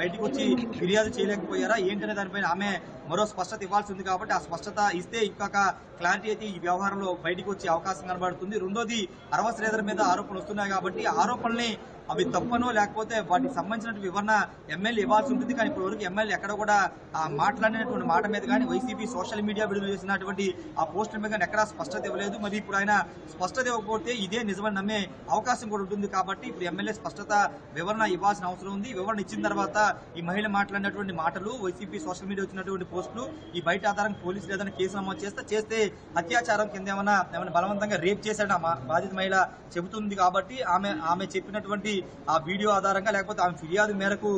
బయటకు వచ్చి ఫిర్యాదు చేయలేకపోయారా ఏంటనే దానిపైన ఆమె మరో స్పష్టత ఇవ్వాల్సి ఉంది. కాబట్టి ఆ స్పష్టత ఇస్తే ఇంకొక క్లారిటీ అయితే ఈ వ్యవహారంలో బయటకు వచ్చే అవకాశం కనబడుతుంది. రెండోది అరవ శ్రీధర్ మీద ఆరోపణలు వస్తున్నాయి కాబట్టి ఆరోపణల్ని అవి తప్పనో లేకపోతే వాటికి సంబంధించిన వివరణ ఎమ్మెల్యే ఇవ్వాల్సి ఉంటుంది. కానీ ఇప్పటి వరకు ఎమ్మెల్యే ఎక్కడ కూడా మాట్లాడినటువంటి మాట మీద కానీ వైసీపీ సోషల్ మీడియా విడుదల చేసినటువంటి ఆ పోస్టుల మీద కానీ ఎక్కడా స్పష్టత ఇవ్వలేదు. మరి ఇప్పుడు ఆయన స్పష్టత ఇవ్వకపోతే ఇదే నిజమని నమ్మే అవకాశం కూడా ఉంటుంది. కాబట్టి ఇప్పుడు ఎమ్మెల్యే స్పష్టత వివరణ ఇవ్వాల్సిన అవసరం ఉంది. వివరణ ఇచ్చిన తర్వాత ఈ మహిళ మాట్లాడినటువంటి మాటలు, వైసీపీ సోషల్ మీడియా వచ్చినటువంటి పోస్టులు, ఈ బయట ఆధారం పోలీసులు ఏదైనా కేసు నమోదు చేస్తే అత్యాచారం కింద ఏమైనా బలవంతంగా రేప్ చేశాడు ఆ బాధిత మహిళ చెబుతుంది. కాబట్టి ఆమె చెప్పినటువంటి ఆ వీడియో ఆధారంగా లేకపోతే ఆమె ఫిర్యాదు మేరకు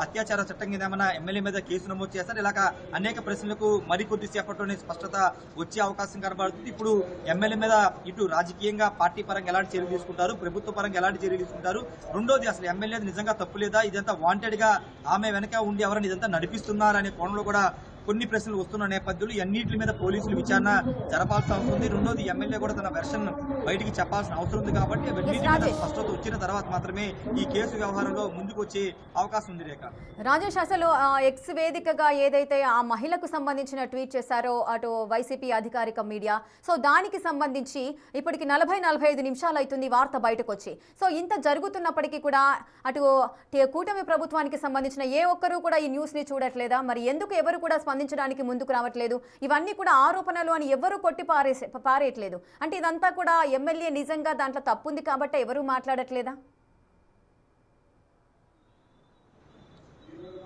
అత్యాచార చట్టం కింద ఏమైనా ఎమ్మెల్యే మీద కేసు నమోదు చేస్తారు. ఇలాగ అనేక ప్రశ్నలకు మరికొద్ది సేపట్లోనే స్పష్టత వచ్చే అవకాశం కనబడుతుంది. ఇప్పుడు ఎమ్మెల్యే మీద ఇటు రాజకీయంగా పార్టీ పరంగా ఎలాంటి చర్యలు తీసుకుంటారు, ప్రభుత్వ పరంగా ఎలాంటి చర్యలు తీసుకుంటారు, రెండోది అసలు ఎమ్మెల్యే నిజంగా తప్పు లేదా, ఇదంతా వాంటెడ్ గా ఆమె వెనక ఉండి ఎవరైనా ఇదంతా నడిపిస్తున్నారనే కోణంలో కూడా కొన్ని ప్రశ్నలు వస్తున్న నేపథ్యంలో అన్నింటి మీద పోలీసులు విచారణ జరపాల్సిన అవసరం ఉంది. రెండోది ఎమ్మెల్యే కూడా తన వెర్షన్ బయటికి చెప్పాల్సిన అవసరం ఉంది. కాబట్టి స్పష్టత వచ్చిన తర్వాత మాత్రమే ఈ కేసు వ్యవహారంలో ముందుకు వచ్చే అవకాశం ఉంది. రేఖ, రాజేష్, అసలు ఎక్స్ వేదికగా ఏదైతే ఆ మహిళకు సంబంధించిన ట్వీట్ చేశారో అటు వైసీపీ అధికారిక మీడియా, సో దానికి సంబంధించి ఇప్పటికి 40-45 నిమిషాలు అవుతుంది వార్త బయటకు వచ్చి. సో ఇంత జరుగుతున్నప్పటికీ కూడా అటు కూటమి ప్రభుత్వానికి సంబంధించిన ఏ ఒక్కరూ కూడా ఈ న్యూస్ ని చూడట్లేదా? మరి ఎందుకు ఎవరు కూడా స్పందించడానికి ముందుకు రావట్లేదు? ఇవన్నీ కూడా ఆరోపణలు అని ఎవరు కొట్టి పారేయట్లేదు. అంటే ఇదంతా కూడా ఎమ్మెల్యే నిజంగా దాంట్లో తప్పుంది కాబట్టి ఎవరు మాట్లాడట్లేదా?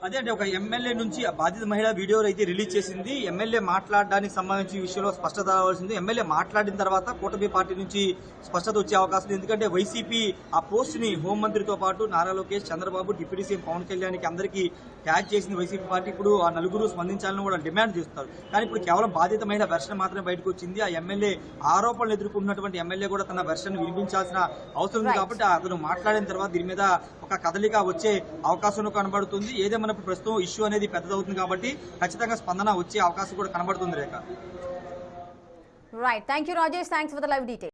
అదే అంటే ఒక ఎమ్మెల్యే నుంచి ఆ బాధిత మహిళ వీడియోలు అయితే రిలీజ్ చేసింది. ఎమ్మెల్యే మాట్లాడడానికి సంబంధించిన విషయంలో స్పష్టత రావాల్సింది. ఎమ్మెల్యే మాట్లాడిన తర్వాత కూటమి పార్టీ నుంచి స్పష్టత వచ్చే అవకాశం ఉంది. ఎందుకంటే వైసీపీ ఆ పోస్ట్ ని హోంమంత్రితో పాటు నారా లోకేష్, చంద్రబాబు, డిప్యూటీ సీఎం పవన్ కళ్యాణ్కి అందరికీ ట్యాగ్ చేసింది వైసీపీ పార్టీ. ఇప్పుడు ఆ నలుగురు స్పందించాలని కూడా డిమాండ్ చేస్తారు. కానీ ఇప్పుడు కేవలం బాధిత మహిళ వెర్షన్ మాత్రమే బయటకు వచ్చింది. ఆ ఎమ్మెల్యే ఆరోపణలు ఎదుర్కొంటున్నటువంటి ఎమ్మెల్యే కూడా తన వెర్షన్ వినిపించాల్సిన అవసరం ఉంది. కాబట్టి అతను మాట్లాడిన తర్వాత దీని మీద ఒక కదలిక వచ్చే అవకాశం కనబడుతుంది. ఏదేమైనా ప్రస్తుతం ఇష్యూ అనేది పెద్దదవుతుంది కాబట్టి ఖచ్చితంగా స్పందన వచ్చే అవకాశం కూడా కనబడుతుంది. Rekha, right, thank you Rajesh, thanks for the live detail.